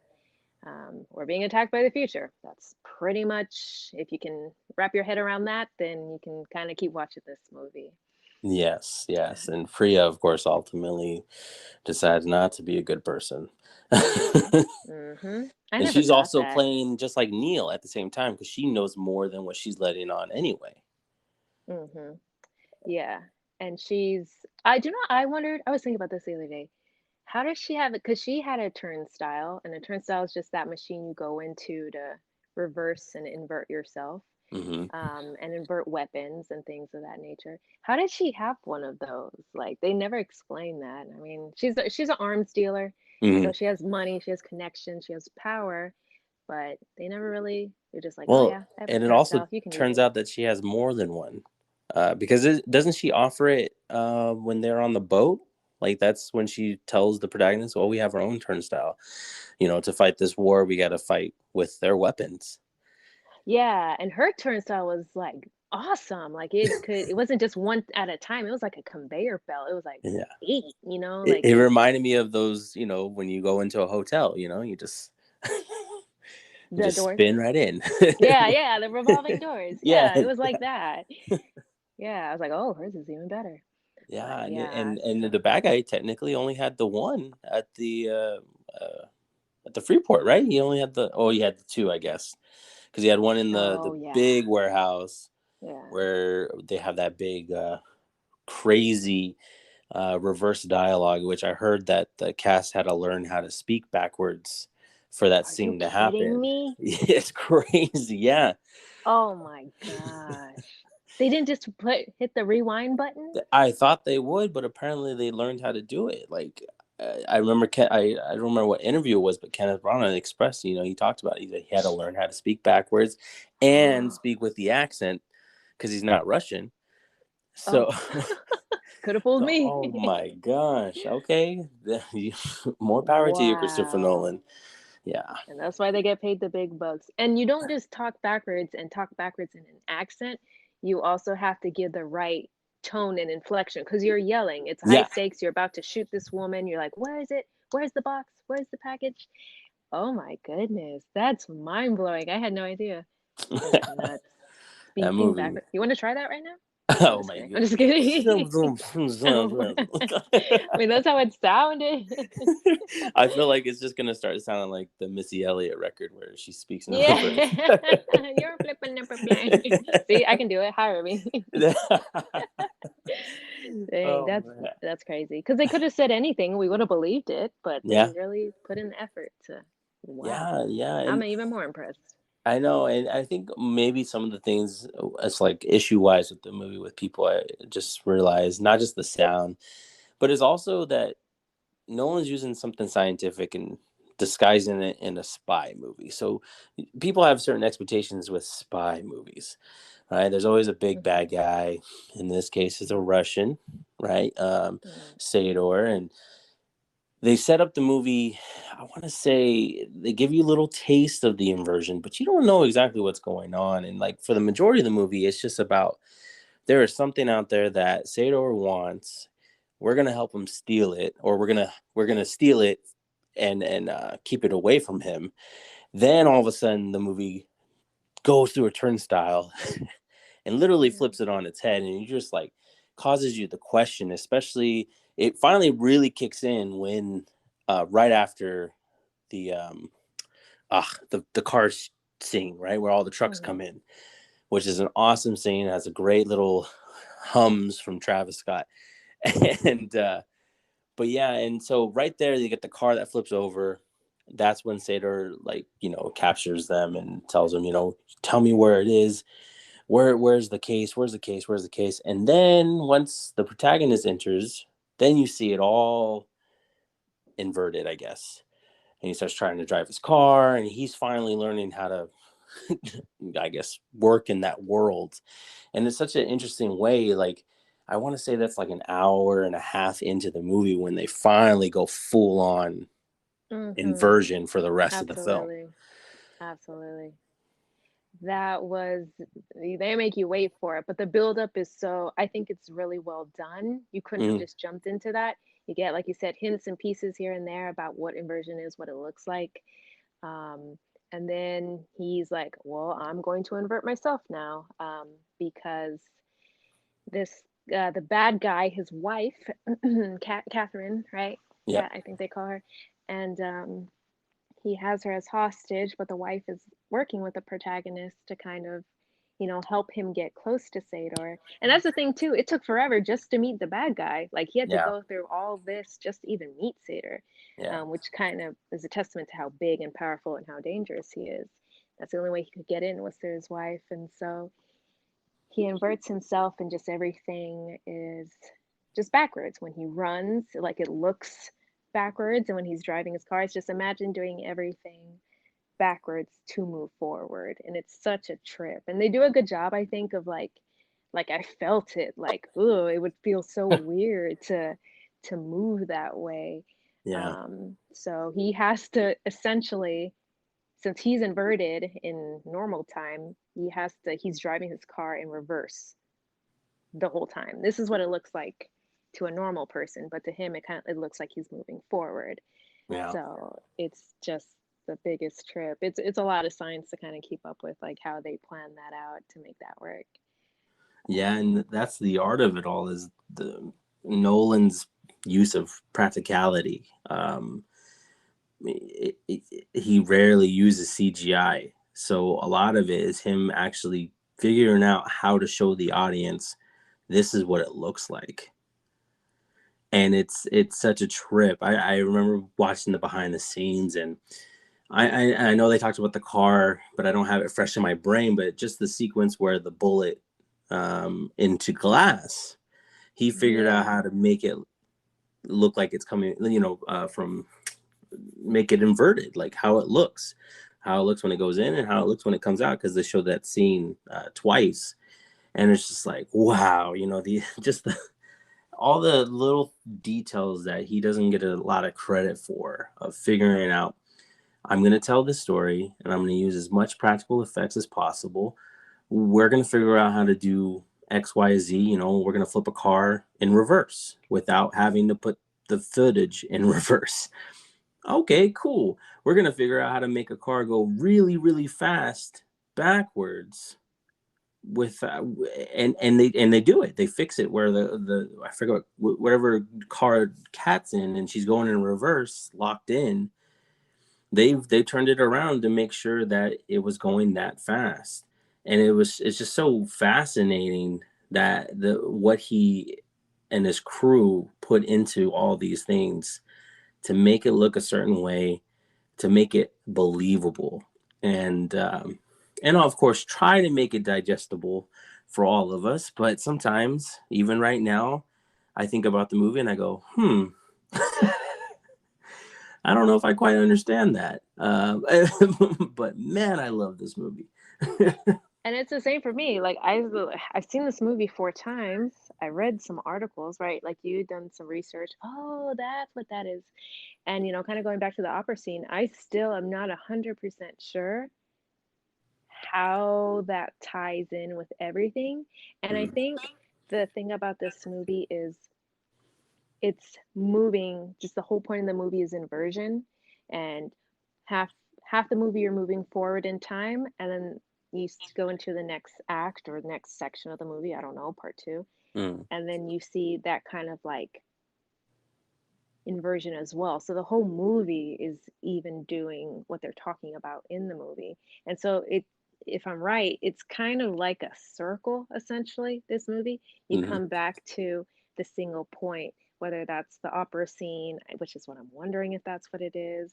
we're being attacked by the future. That's pretty much, if you can wrap your head around that, then you can kind of keep watching this movie. Yes, yes. And Freya, of course, ultimately decides not to be a good person. Mm-hmm. Mm-hmm. I And never she's got also that. playing just like Neil at the same time because she knows more than what she's letting on anyway. Mm-hmm. Yeah. And I do not, I wondered, I was thinking about this the other day. How does she have it? Because she had a turnstile, and a turnstile is just that machine you go into to reverse and invert yourself, Hmm. and invert weapons and things of that nature. How did she have one of those? Like they never explain that. I mean, she's an arms dealer, Hmm. so she has money, she has connections, she has power, but they never really. They're just like, oh Well, yeah, I have a and it also turnstile, you can use turns it. out that she has more than one. Because doesn't she offer it when they're on the boat? Like that's when she tells the protagonist, "Well, we have our own turnstile. To fight this war, we got to fight with their weapons." Yeah, and her turnstile was like awesome. Like it wasn't just one at a time. It was like a conveyor belt. It was like Yeah, eight, it, like it reminded me of those. When you go into a hotel, you just you the just doors. spin right in. Yeah, yeah, the revolving doors. Yeah, Yeah, it was like that. Yeah, I was like, oh, hers is even better. yeah, But and yeah, and so the bad guy technically only had the one at the Freeport, right? He only had he had the two, I guess, because he had one in the oh yeah, big warehouse yeah. where they have that big crazy reverse dialogue, which I heard that the cast had to learn how to speak backwards for that Are you scene to kidding happen. me? It's crazy, yeah. Oh my gosh. They didn't just hit the rewind button? I thought they would, but apparently they learned how to do it. Like I remember, I don't remember what interview it was, but Kenneth Branagh expressed, he talked about it. He had to learn how to speak backwards and Oh, speak with the accent because he's not Russian. oh, So, could have fooled me. oh my gosh. Okay. More power to you, Christopher Wow. Nolan. Yeah. And that's why they get paid the big bucks. And you don't just talk backwards and talk backwards in an accent. You also have to give the right tone and inflection because you're yelling. It's high Yeah. stakes. You're about to shoot this woman. You're like, where is it? Where's the box? Where's the package? Oh my goodness. That's mind blowing. I had no idea. That's nuts. That Speaking movie. backwards. You want to try that right now? No, I'm Oh just my kidding. I'm just kidding. god. I mean, that's how it sounded. I feel like it's just gonna start sounding like the Missy Elliott record where she speaks in Yeah, reverse. you're flipping number blank. See, I can do it. Hire me. Dang, Oh that's man. that's crazy. Because they could have said anything, we would have believed it, but they Yeah. really put in the effort to. Wow, Yeah, yeah. I'm And even more impressed. I know, and I think maybe some of the things it's like issue wise with the movie with people I just realized not just the sound, but it's also that no one's using something scientific and disguising it in a spy movie. So people have certain expectations with spy movies, right? There's always a big Hmm. bad guy. In this case, it's a Russian, right? Mm. Sador, and they set up the movie. I want to say they give you a little taste of the inversion, but you don't know exactly what's going on. And like for the majority of the movie, it's just about there is something out there that Sador wants. We're gonna help him steal it, or we're gonna steal it and keep it away from him. Then all of a sudden, the movie goes through a turnstile and literally flips it on its head, and you just like causes you the question. Especially, it finally really kicks in when right after the the car scene, right where all the trucks come Hmm. in, which is an awesome scene. It has a great little hums from Travis Scott. And but yeah, and so right there you get the car that flips over. That's when Sador like captures them and tells them, tell me where it is. Where's the case? Where's the case? Where's the case? And then once the protagonist enters, then you see it all inverted, I guess. And he starts trying to drive his car, and he's finally learning how to, I guess, work in that world. And it's such an interesting way. Like, I want to say that's like an hour and a half into the movie when they finally go full on Mm-hmm. inversion for the rest of the film. Absolutely. Absolutely. That was, they make you wait for it, but the buildup is so, I think it's really well done. You couldn't have Mm, just jumped into that. You get, like you said, hints and pieces here and there about what inversion is, what it looks like. Um, and then he's like, well, I'm going to invert myself now, because this, the bad guy, his wife, Catherine, right? yep. Cat, I think they call her. And he has her as hostage, but the wife is working with the protagonist to kind of, help him get close to Sador. And that's the thing too. It took forever just to meet the bad guy. Like he had to Yeah. go through all this just to even meet Sador, Yeah. which kind of is a testament to how big and powerful and how dangerous he is. That's the only way he could get in was through his wife, and so he inverts himself, and just everything is just backwards. When he runs, like it looks backwards, and when he's driving his car, it's just imagine doing everything backwards to move forward, and it's such a trip. And they do a good job, I think, of like I felt it, like, oh, it would feel so weird to move that way. Yeah. So he has to essentially, since he's inverted in normal time, he's driving his car in reverse the whole time. This is what it looks like to a normal person, but to him it looks like he's moving forward. Yeah. So it's just the biggest trip. It's a lot of science to kind of keep up with, like how they plan that out to make that work. Yeah. And that's the art of it all, is the Nolan's use of practicality. He rarely uses CGI. So a lot of it is him actually figuring out how to show the audience this is what it looks like. And it's such a trip. I remember watching the behind the scenes, and I know they talked about the car, but I don't have it fresh in my brain. But just the sequence where the bullet into glass, he figured out Yeah. how to make it look like it's coming, from make it inverted, like how it looks when it goes in and how it looks when it comes out, because they showed that scene twice, and it's just like, wow, the just all the little details that he doesn't get a lot of credit for, of figuring out, I'm going to tell this story and I'm going to use as much practical effects as possible. We're going to figure out how to do XYZ. We're going to flip a car in reverse without having to put the footage in reverse. Okay, cool. We're going to figure out how to make a car go really, really fast backwards with and they do it. They fix it where the I forget whatever car Cat's in, and she's going in reverse, locked in. They turned it around to make sure that it was going that fast, and it's just so fascinating that the what he and his crew put into all these things to make it look a certain way, to make it believable, and of course try to make it digestible for all of us. But sometimes, even right now, I think about the movie and I go, I don't know if I quite understand that. But man, I love this movie. And it's the same for me. Like I've seen this movie 4 times. I read some articles, right? Like you done some research. Oh, that's what that is. And kind of going back to the opera scene, I still am not 100% sure how that ties in with everything. And I Mm, think the thing about this movie is it's moving, just the whole point of the movie is inversion, and half half the movie you're moving forward in time, and then you go into the next act or the next section of the movie, I don't know, part 2, mm, and then you see that kind of like inversion as well. So the whole movie is even doing what they're talking about in the movie. And so if I'm right, it's kind of like a circle essentially, this movie. You mm, come back to the single point, whether that's the opera scene, which is what I'm wondering if that's what it is,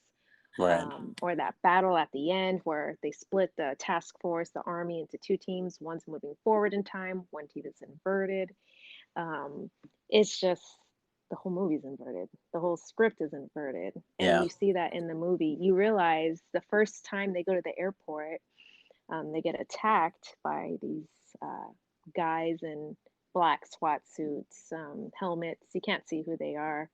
right. or that battle at the end where they split the task force, the army, into 2 teams. One's moving forward in time, one team is inverted. Um, it's just the whole movie's inverted. The whole script is inverted. And Yeah. you see that in the movie. You realize the first time they go to the airport, they get attacked by these uh, guys in black SWAT suits, helmets. You can't see who they are.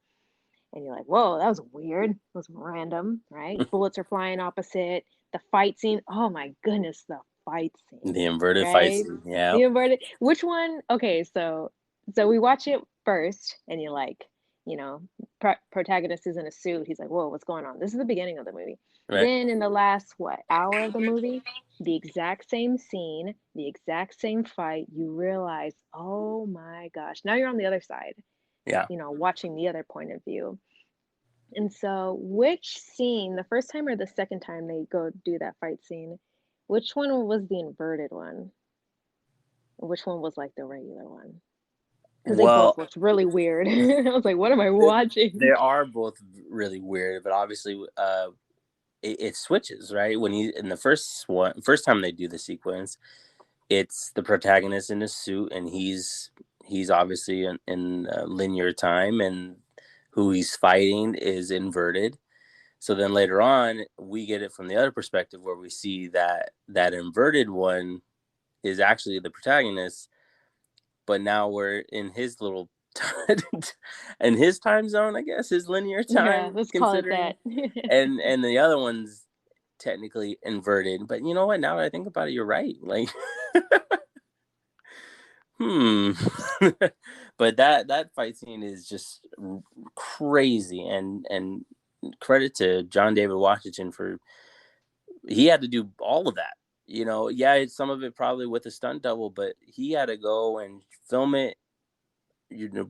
And you're like, whoa, that was weird. It was random, right? Bullets are flying opposite. The fight scene. Oh my goodness, the fight The scene, inverted fight right? scene. Yeah. The inverted. Which one? Okay, so we watch it first, and you're like, you know, protagonist is in a suit. He's like, whoa, what's going on? This is the beginning of the movie. Right. Then in the last what hour of the movie, the exact same scene, the exact same fight. You realize, oh my gosh, now you're on the other side. Yeah. Watching the other point of view. And so, which scene, the first time or the second time they go do that fight scene, which one was the inverted one? Which one was like the regular one? Because they both Well, looked really weird. I was like, what am I th- watching? they are both really weird, but obviously, it switches, right? When you in the first time they do the sequence, it's the protagonist in a suit, and he's obviously in linear time, and who he's fighting is inverted. So then later on, we get it from the other perspective, where we see that inverted one is actually the protagonist, but now we're in his little in his time zone, I guess, his linear Yeah, time, let's call it considering, that. and the other one's technically inverted. But you know what? Now that I think about it, you're right. Like, hmm. But that fight scene is just crazy, and credit to John David Washington for he had to do all of that. Yeah, some of it probably with a stunt double, but he had to go and film it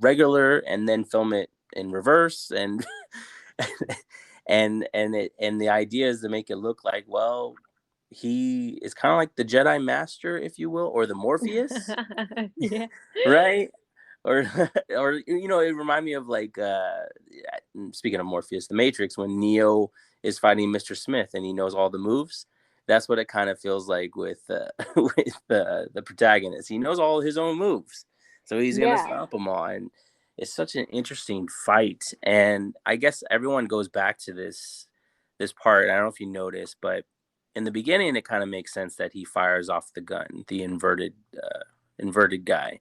regular and then film it in reverse, and and the idea is to make it look like, well, he is kind of like the Jedi Master, if you will, or the Morpheus, Yeah. right? Or or it reminded me of, like, speaking of Morpheus, the Matrix, when Neo is fighting Mr. Smith and he knows all the moves. That's what it kind of feels like with with the protagonist. He knows all his own moves, so he's gonna Yeah. stop them all. And it's such an interesting fight. And I guess everyone goes back to this part. I don't know if you noticed, but in the beginning, it kind of makes sense that he fires off the gun, the inverted guy.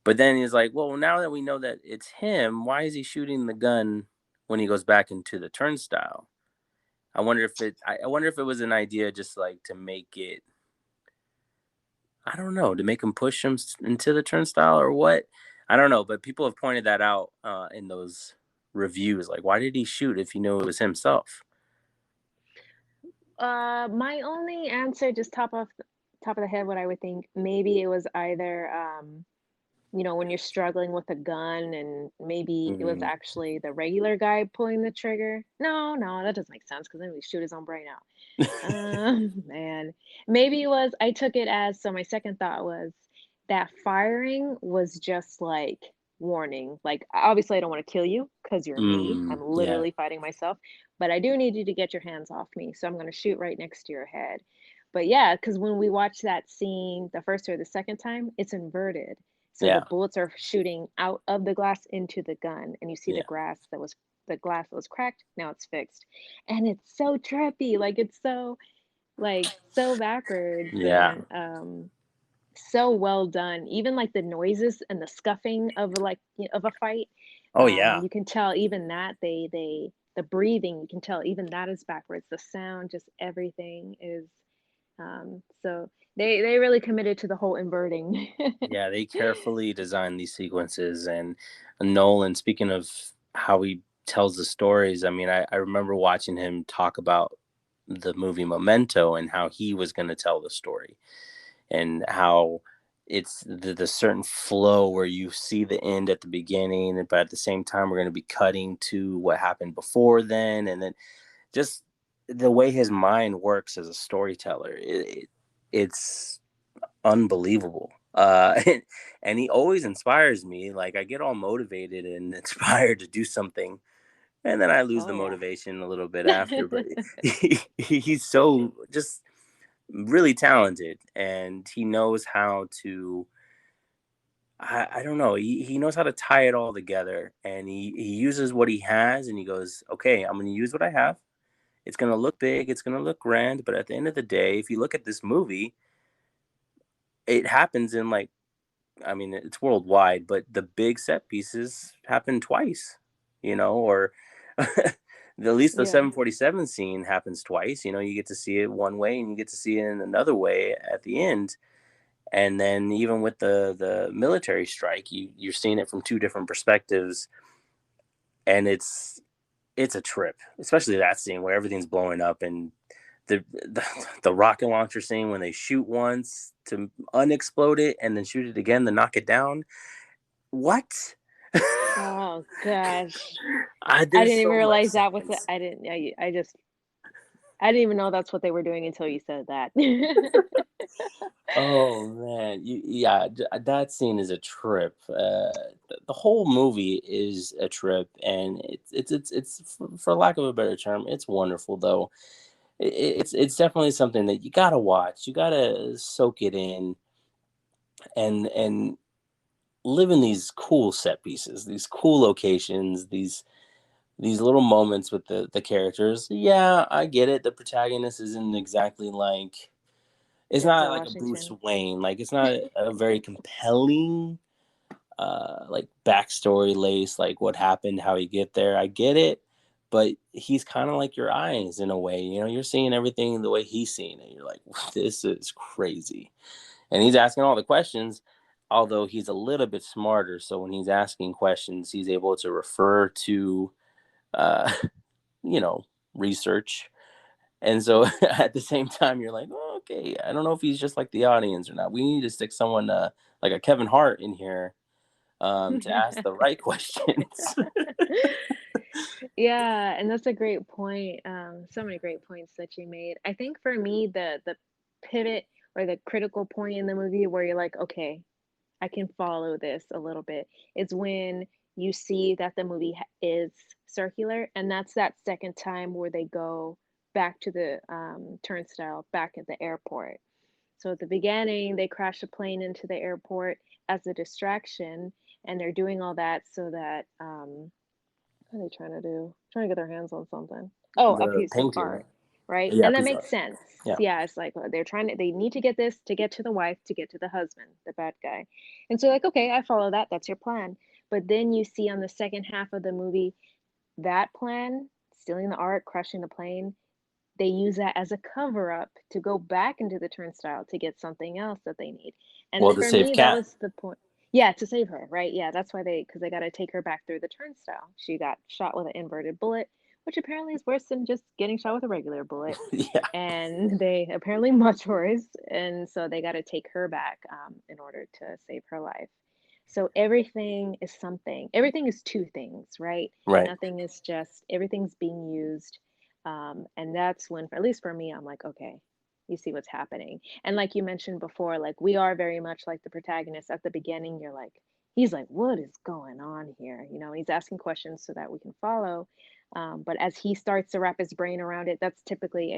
But then he's like, well, now that we know that it's him, why is he shooting the gun when he goes back into the turnstile? I wonder if it was an idea just like to make it, I don't know, to make him push him into the turnstile or what. I don't know, but people have pointed that out in those reviews. Like, why did he shoot if he knew it was himself? My only answer, just top of the head, what I would think, maybe it was either when you're struggling with a gun and maybe it was Mm. actually the regular guy pulling the trigger. No, no, that doesn't make sense because then we shoot his own brain out. Man, maybe it was, I took it as, so my second thought was that firing was just like warning. Like, obviously, I don't want to kill you because you're me. I'm Yeah, literally fighting myself, but I do need you to get your hands off me. So I'm going to shoot right next to your head. But yeah, because when we watch that scene the first or the second time, it's inverted. So the yeah, bullets are shooting out of the glass into the gun, and you see yeah, the glass that was cracked. Now it's fixed, and it's so trippy. Like it's so backwards yeah. and so well done. Even like the noises and the scuffing of of a fight, Oh, yeah. you can tell even that the breathing, you can tell even that is backwards. The sound, just everything is so they really committed to the whole inverting. Yeah, they carefully design these sequences. And Nolan, speaking of how he tells the stories, I mean, I remember watching him talk about the movie Memento and how he was going to tell the story, and how it's the certain flow where you see the end at the beginning, but at the same time, we're going to be cutting to what happened before then. And then just the way his mind works as a storyteller, it's unbelievable. And he always inspires me. Like, I get all motivated and inspired to do something, and then I lose the Oh yeah. motivation a little bit after. But he's so just really talented, and he knows how to I don't know. He knows how to tie it all together, and he uses what he has, and he goes, okay, I'm going to use what I have. It's going to look big, it's going to look grand, but at the end of the day, if you look at this movie, it happens in like, I mean, it's worldwide, but the big set pieces happen twice, or at least the Yeah. 747 scene happens twice. You get to see it one way and you get to see it in another way at the end. And then even with the military strike, you're seeing it from two different perspectives, and it's a trip, especially that scene where everything's blowing up and the the rocket launcher scene when they shoot once to unexplode it and then shoot it again to knock it down. What? Oh gosh. I There's didn't even so much realize that was science. I didn't even know that's what they were doing until you said that. Oh man, yeah, that scene is a trip. The whole movie is a trip, and it's for lack of a better term, it's wonderful though. It's definitely something that you gotta watch. You gotta soak it in, and live in these cool set pieces, these cool locations, these little moments with the characters. Yeah, I get it. The protagonist isn't exactly like, it's not Denzel like a Bruce Washington. Wayne. Like it's not a very compelling like backstory lace, like what happened, how he get there. I get it, but he's kind of like your eyes in a way. You're seeing everything the way he's seeing it. You're like, this is crazy, and he's asking all the questions. Although he's a little bit smarter, so when he's asking questions, he's able to refer to, uh, you know, research. And so at the same time, you're like, oh, okay, I don't know if he's just like the audience or not. We need to stick someone like a Kevin Hart in here to ask the right questions. Yeah, and that's a great point. So many great points that you made. I think for me, the pivot or the critical point in the movie where you're like, okay, I can follow this a little bit. It's when you see that the movie is circular, and that's that second time where they go back to the turnstile back at the airport. So at the beginning, they crash a plane into the airport as a distraction, and they're doing all that so that what are they trying to do? Trying to get their hands on something. Oh, a The piece of painting, art, right? yeah, And that piece of makes art, sense. yeah. Yeah, it's like they need to get this to get to the wife, to get to the husband, the bad guy. And so, like, okay, I follow that. That's your plan. But then you see on the second half of the movie that plan, stealing the art, crushing the plane, they use that as a cover up to go back into the turnstile to get something else that they need. Well, And to for save me, that Cat. was the point. Yeah, to save her, right? Yeah, that's why because they got to take her back through the turnstile. She got shot with an inverted bullet, which apparently is worse than just getting shot with a regular bullet. Yeah, And they apparently much worse. And so they got to take her back in order to save her life. So everything is something. Everything is two things, right? right. Nothing is just, everything's being used. And that's when, at least for me, I'm like, okay, you see what's happening. And like you mentioned before, like we are very much like the protagonist at the beginning. You're like, he's like, what is going on here? He's asking questions so that we can follow. But as he starts to wrap his brain around it, that's typically,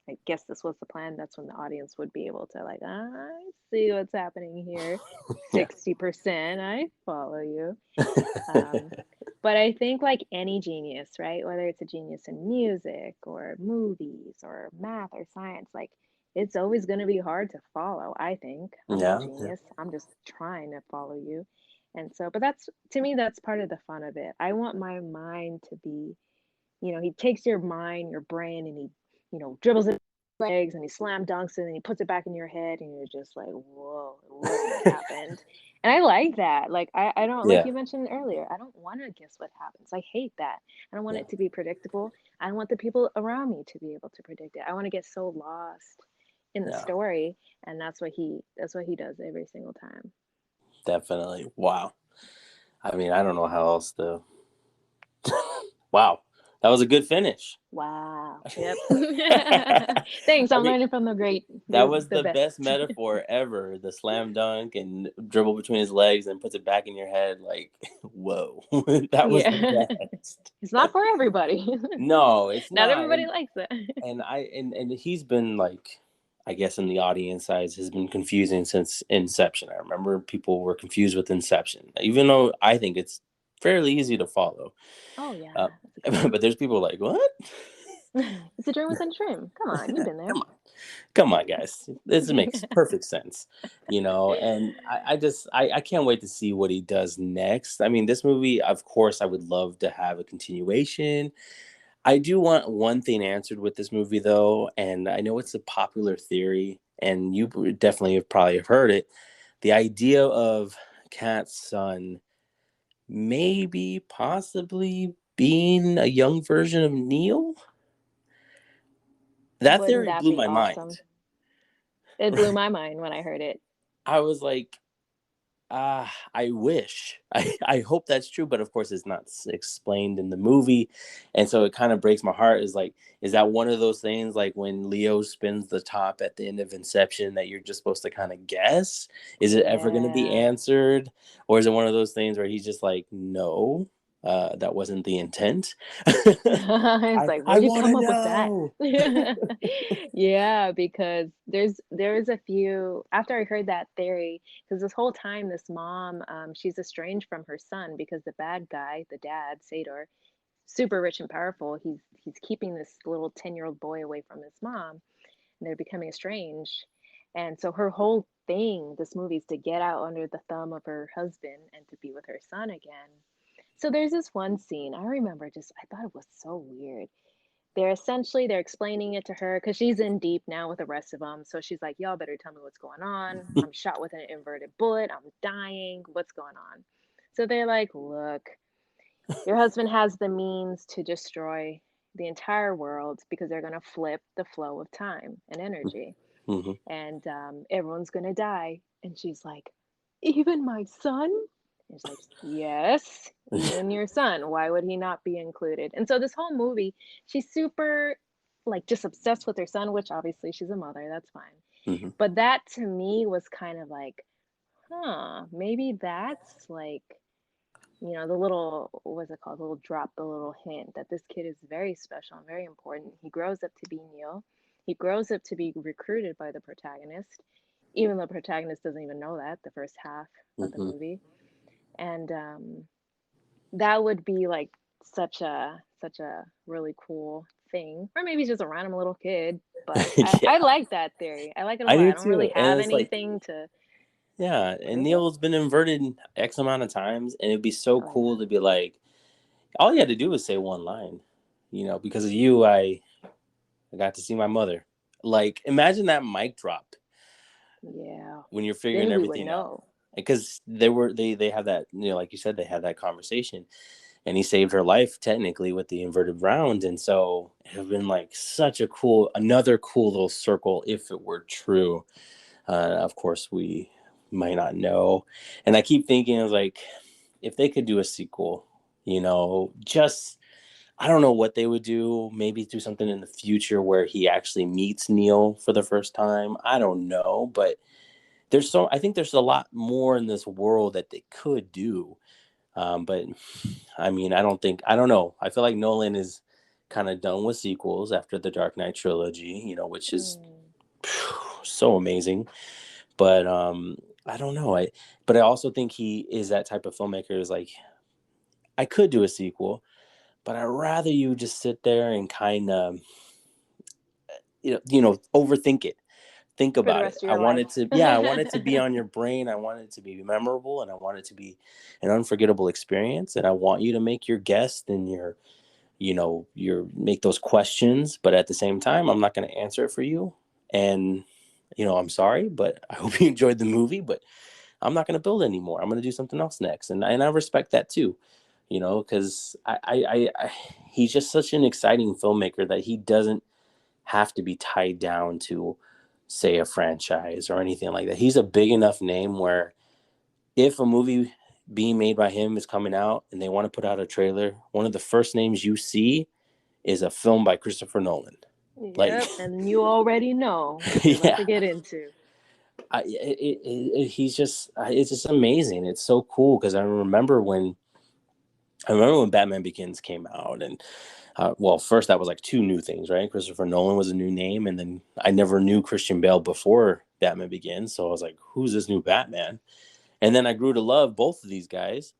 I guess this was the plan. That's when the audience would be able to, like, I see what's happening here. Yeah. 60%, I follow you. Um, but I think, like any genius, right? Whether it's a genius in music or movies or math or science, like it's always going to be hard to follow. I think I'm no Yeah, yeah. genius. I'm just trying to follow you. And so, but that's to me, that's part of the fun of it. I want my mind to be, he takes your mind, your brain, and he, dribbles it legs and he slam dunks it and he puts it back in your head and you're just like, whoa, look what happened. And I like that. Like I don't, like Yeah, you mentioned earlier, I don't want to guess what happens. I hate that. I don't want yeah, it to be predictable. I don't want the people around me to be able to predict it. I want to get so lost in the yeah, story. And that's what he does every single time. definitely. Wow. I mean, I don't know how else to. Wow, that was a good finish. Wow. Yep. I Thanks. I'm mean, learning from the great, that the was the the best. best metaphor ever. The slam dunk and dribble between his legs and puts it back in your head. Like, whoa, that was the Yeah. best. It's not for everybody. No, it's Not not. everybody likes it. And he's been like, I guess in the audience eyes, has been confusing since Inception. I remember people were confused with Inception, even though I think it's fairly easy to follow. Oh Uh, yeah, it's a good but one. there's people like, what? It's a dream within a dream. Come on, you've been there. Come on. Come on, guys. This makes perfect sense, and I can't wait to see what he does next. I mean, this movie, of course, I would love to have a continuation. I do want one thing answered with this movie, though, and I know it's a popular theory, and you definitely have probably heard it. The idea of Kat's son maybe possibly being a young version of Neil. That Wouldn't theory that blew be my awesome? mind. It blew my mind when I heard it. I was like, I wish. I hope that's true, but of course it's not explained in the movie. And so it kind of breaks my heart. Is like, is that one of those things like when Leo spins the top at the end of Inception that you're just supposed to kind of guess? Is it ever going to be Yeah. answered? Or is it one of those things where he's just like, no, that wasn't the intent? It's like, I where'd you want come to up with that? know. Yeah, because there's a few after I heard that theory, because this whole time this mom, she's estranged from her son because the bad guy, the dad, Sador, super rich and powerful, he's keeping this little 10-year-old boy away from his mom, and they're becoming estranged. And so her whole thing, this movie, is to get out under the thumb of her husband and to be with her son again. So there's this one scene I remember just I thought it was so weird. They're explaining it to her because she's in deep now with the rest of them. So she's like, y'all better tell me what's going on. I'm shot with an inverted bullet. I'm dying. What's going on? So they're like, look, your husband has the means to destroy the entire world because they're going to flip the flow of time and energy. Mhm. And everyone's going to die. And she's like, even my son? And he's like, yes, even your son. Why would he not be included? And so this whole movie, she's super, like, just obsessed with her son, which obviously she's a mother. That's fine. Mhm. But that to me was kind of like, huh, maybe that's like, the little, what's it called? The little drop, the little hint that this kid is very special and very important. He grows up to be Neil. He grows up to be recruited by the protagonist, even though the protagonist doesn't even know that the first half of the Mhm. movie. And that would be like such a really cool thing. Or maybe he's just a random little kid. But I Yeah, like that theory. I like it a I lot. do I don't really too. And have it's like, anything to yeah, and prove it. Neil's been inverted X amount of times, and it'd be so Oh yeah. cool to be like, all you had to do was say one line, because of you, I got to see my mother. Like, imagine that mic drop Yeah. when you're figuring Then we would everything out, know. because they have that, like you said, they had that conversation, and he saved her life technically with the inverted round, and so it have been like such another cool little circle if it were true. Of course, we might not know. And I keep thinking, I was like, if they could do a sequel, just I don't know what they would do. Maybe do something in the future where he actually meets Neil for the first time. I don't know, but I think there's a lot more in this world that they could do. But I mean, I don't know. I feel like Nolan is kind of done with sequels after the Dark Knight trilogy, which is Mm. so amazing. But I don't know. But I also think he is that type of filmmaker. Is like, I could do a sequel, but I'd rather you just sit there and kind of overthink it, think For the about it. rest of I your want life. it to, yeah, I want it to be on your brain. I want it to be memorable, and I want it to be an unforgettable experience. And I want you to make your guess and your make those questions. But at the same time, I'm not going to answer it for you. And I'm sorry, but I hope you enjoyed the movie. But I'm not going to build anymore. I'm going to do something else next, and I respect that too. Because he's just such an exciting filmmaker that he doesn't have to be tied down to, say, a franchise or anything like that. He's a big enough name where if a movie being made by him is coming out and they want to put out a trailer, one of the first names you see is a film by Christopher Nolan. Like, Yep, and you already know what they're about yeah, to get into. it's just amazing. It's so cool because I remember when Batman Begins came out, and Well, first that was like two new things, right? Christopher Nolan was a new name, and then I never knew Christian Bale before Batman Begins, so I was like, "Who's this new Batman?" And then I grew to love both of these guys,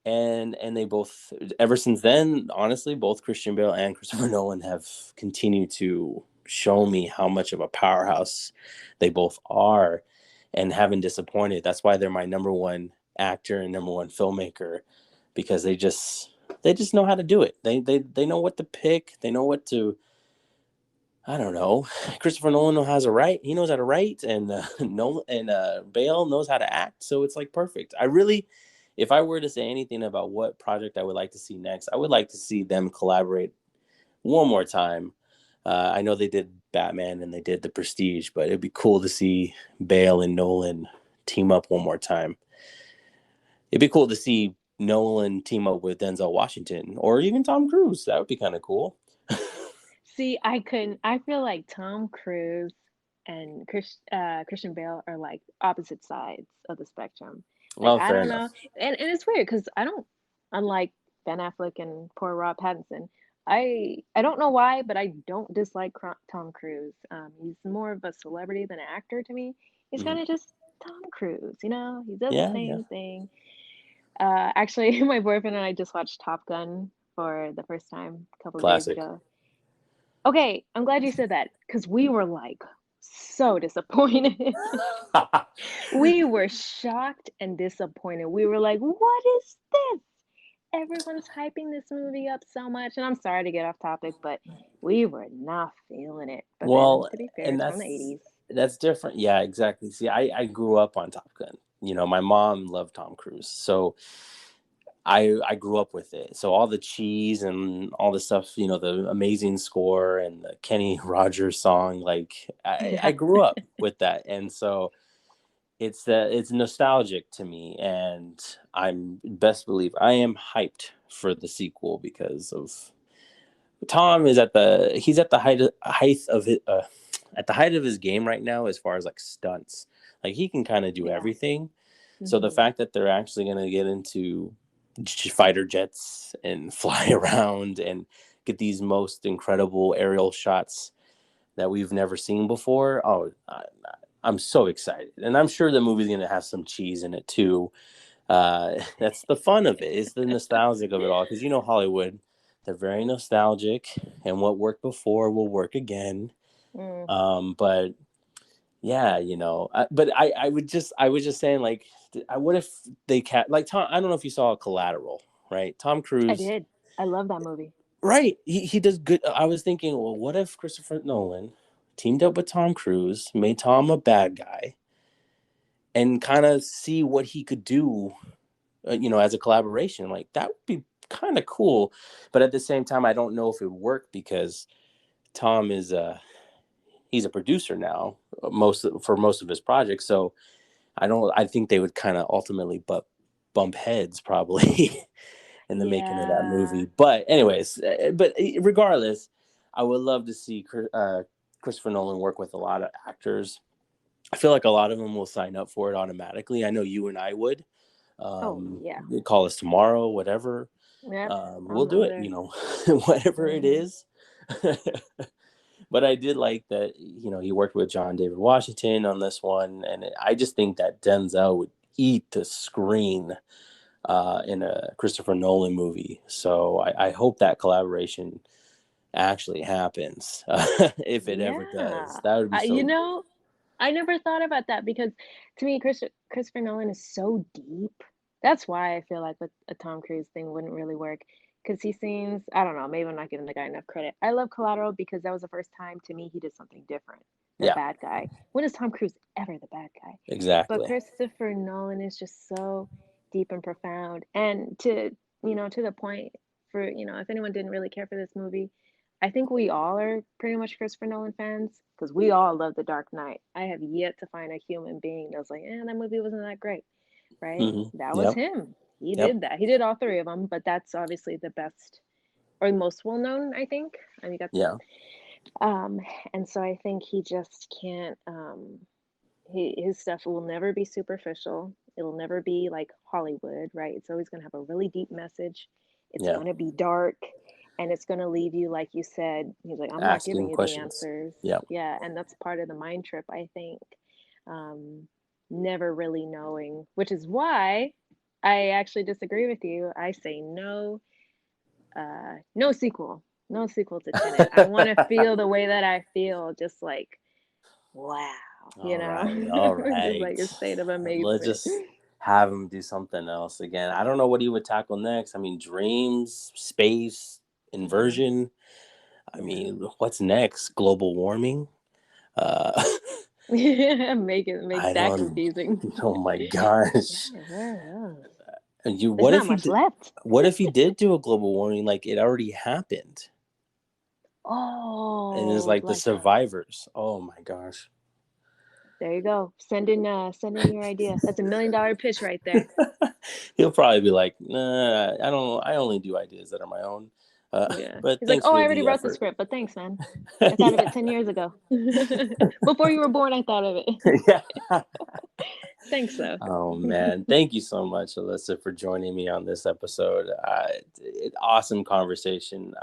and they both, ever since then, honestly, both Christian Bale and Christopher Nolan have continued to show me how much of a powerhouse they both are, and haven't disappointed. That's why they're my number one actor and number one filmmaker, because they just know how to do it. They know what to pick. They know what to, I don't know. Christopher Nolan knows how to write. He knows how to write, and Nolan and Bale knows how to act. So it's like perfect. I really, if I were to say anything about what project I would like to see next, I would like to see them collaborate one more time. I know they did Batman and they did The Prestige, but it'd be cool to see Bale and Nolan team up one more time. It'd be cool to see Nolan team up with Denzel Washington or even Tom Cruise. That would be kind of cool. See, I couldn't. I feel like Tom Cruise and Christian Bale are like opposite sides of the spectrum. Like Well, I fair don't enough. know, and it's weird because I don't. Unlike Ben Affleck and poor Rob Pattinson, I don't know why, but I don't dislike Tom Cruise. He's more of a celebrity than an actor to me. He's Mhm. kind of just Tom Cruise, you know. He does the Yeah, yeah. same thing. Actually, my boyfriend and I just watched Top Gun for the first time a couple of days Classic. ago. Okay, I'm glad you said that because we were like so disappointed. We were shocked and disappointed. We were like, what is this? Everyone's hyping this movie up so much. And I'm sorry to get off topic, but we were not feeling it. But then Well, to be fair, and it's from the that's 80s. that's different. Yeah, exactly. See, I grew up on Top Gun. My mom loved Tom Cruise, so I grew up with it. So all the cheese and all the stuff, the amazing score and the Kenny Rogers song, like I Yeah. grew up with that, and so it's nostalgic to me, and I'm best believe I am hyped for the sequel because of Tom is he's at the height of his, at the height of his game right now as far as like stunts. Like he can kind of do Yeah. everything. So the Hmm. fact that they're actually going to get into fighter jets and fly around and get these most incredible aerial shots that we've never seen before. Oh, I'm so excited. And I'm sure the movie's going to have some cheese in it too. That's the fun of it. It's the nostalgic of it all. Because Hollywood, they're very nostalgic, and what worked before will work again. Mm, But yeah, I was just saying, like, what if they like Tom? I don't know if you saw Collateral, right? Tom I Cruise, did. I love that movie. right? He does good. I was thinking, well, what if Christopher Nolan teamed up with Tom Cruise, made Tom a bad guy, and kind of see what he could do, as a collaboration? Like that would be kind of cool. But at the same time, I don't know if it would work because Tom is he's a producer now, for most of his projects. So I think they would kind of ultimately bump heads probably in the making of that Yeah. movie. But anyways, regardless, I would love to see Christopher Nolan work with a lot of actors. I feel like a lot of them will sign up for it automatically. I know you and I would. Oh, yeah. You call us tomorrow, whatever. Yep. We'll I'm do it, there. whatever it Hmm. is. But I did like that, he worked with John David Washington on this one. And I just think that Denzel would eat the screen in a Christopher Nolan movie. So I hope that collaboration actually happens. If it ever does, Yeah. that would be I, so you great. know, I never thought about that because to me, Christopher Nolan is so deep. That's why I feel like with a Tom Cruise thing wouldn't really work because he seems, I don't know, maybe I'm not giving the guy enough credit. I love Collateral because that was the first time to me he did something different. The Yeah, bad guy. When is Tom Cruise ever the bad guy? But exactly. Christopher Nolan is just so deep and profound. And to the point for, if anyone didn't really care for this movie, I think we all are pretty much Christopher Nolan fans because we all love The Dark Knight. I have yet to find a human being that was like, that movie wasn't that great, right? That was Yep. him. He Yep. did that. He did all three of them, but that's obviously the best or most well known, I think. I mean, got Yeah. um, and so I think he just can't. His stuff will never be superficial. It'll never be like Hollywood, right? It's always gonna have a really deep message. It's Yeah. gonna be dark, and it's going to leave you, like you said, he's like, I'm not giving Asking you the questions. answers. Yeah. Yeah, and that's part of the mind trip, I think. Um, Never really knowing, which is why I actually disagree with you. I say no, no sequel, no sequel to Tenet. I want to feel the way that I feel, just like, wow, All right. All just like right. a state of Let's amazement. just have him do something else again. I don't know what he would tackle next. I mean, dreams, space, Hmm. inversion. I Yeah. mean, what's next? Global warming? Uh, Make I that don't. confusing. Oh my Yeah, gosh! well, And you, there's what not if he much did? left. What if he did do a global warming like it already happened, and it's Oh, like the like survivors? Oh my gosh! there you go. Send in your idea. That's $1 million pitch right there. He'll probably be like, "Nah, I don't. I only do ideas that are my own." Yeah. But He's like, thanks oh, I for already the wrote the effort. script, but thanks, man. I thought of it Yeah, 10 years ago. Before you were born, I thought of it. yeah. Thanks, though. Oh man, thank you so much, Alyssa, for joining me on this episode. Awesome conversation.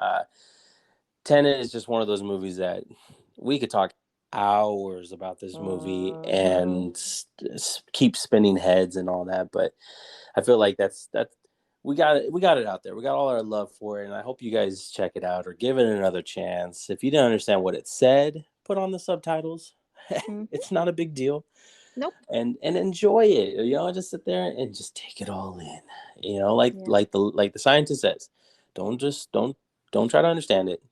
Tenet is just one of those movies that we could talk hours about this movie Hmm. and keep spinning heads and all that. But I feel like that's we got it out there. We got all our love for it, and I hope you guys check it out or give it another chance. If you didn't understand what it said, put on the subtitles. Hmm. It's not a big deal, Nope. and enjoy it. Just sit there and just take it all in. Like Yeah. the scientist says, don't try to understand it,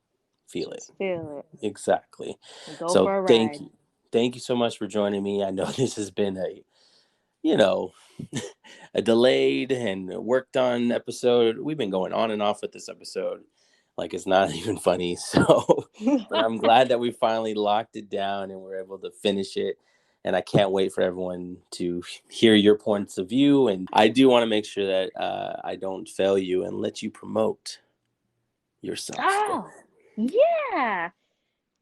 feel it. Just feel Exactly. it. Go So for a ride. thank you so much for joining me. I know this has been you know a delayed and worked on episode. We've been going on and off with this episode like it's not even funny. So, but I'm glad that we finally locked it down and we're able to finish it. And I can't wait for everyone to hear your points of view. And I do want to make sure that I don't fail you and let you promote yourself. Go Oh, yeah.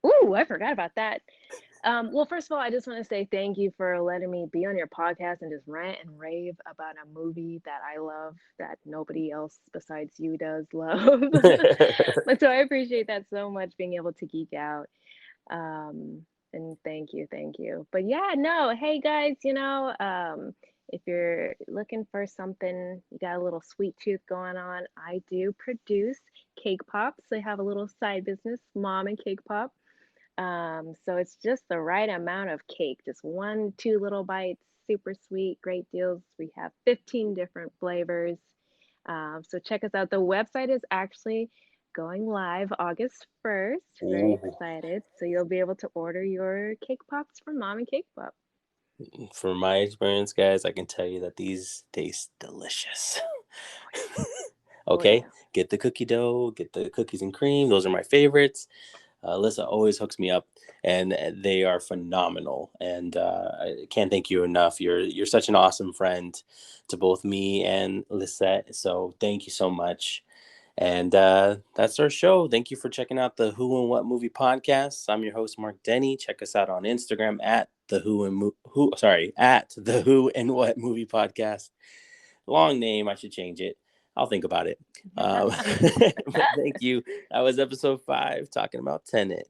Ooh, I forgot about that. Well, first of all, I just want to say thank you for letting me be on your podcast and just rant and rave about a movie that I love that nobody else besides you does love. ahead. But so I appreciate that so much, being able to geek out. Um, and thank you, thank you. But yeah, no, hey guys, if you're looking for something, you got a little sweet tooth going on, I do produce cake pops. I have a little side business, Mom and Cake Pop. So it's just the right amount of cake, just one, two little bites, super sweet, great deals. We have 15 different flavors. So check us out. The website is actually going live August 1st. Very Ooh, excited. So you'll be able to order your cake pops from Mom and Cake Pop. from my experience, guys, I can tell you that these taste delicious. Oh Okay, yeah. get the cookie dough, get the cookies and cream. Those are my favorites. Alyssa always hooks me up, and they are phenomenal. And I can't thank you enough. You're such an awesome friend to both me and Lisette. So thank you so much. And that's our show. Thank you for checking out the Who and What Movie podcast. I'm your host, Mark Denny. Check us out on Instagram at the Who and What Movie podcast. Long name, I should change it. I'll think about it. But thank you. That was episode 5, talking about Tenet.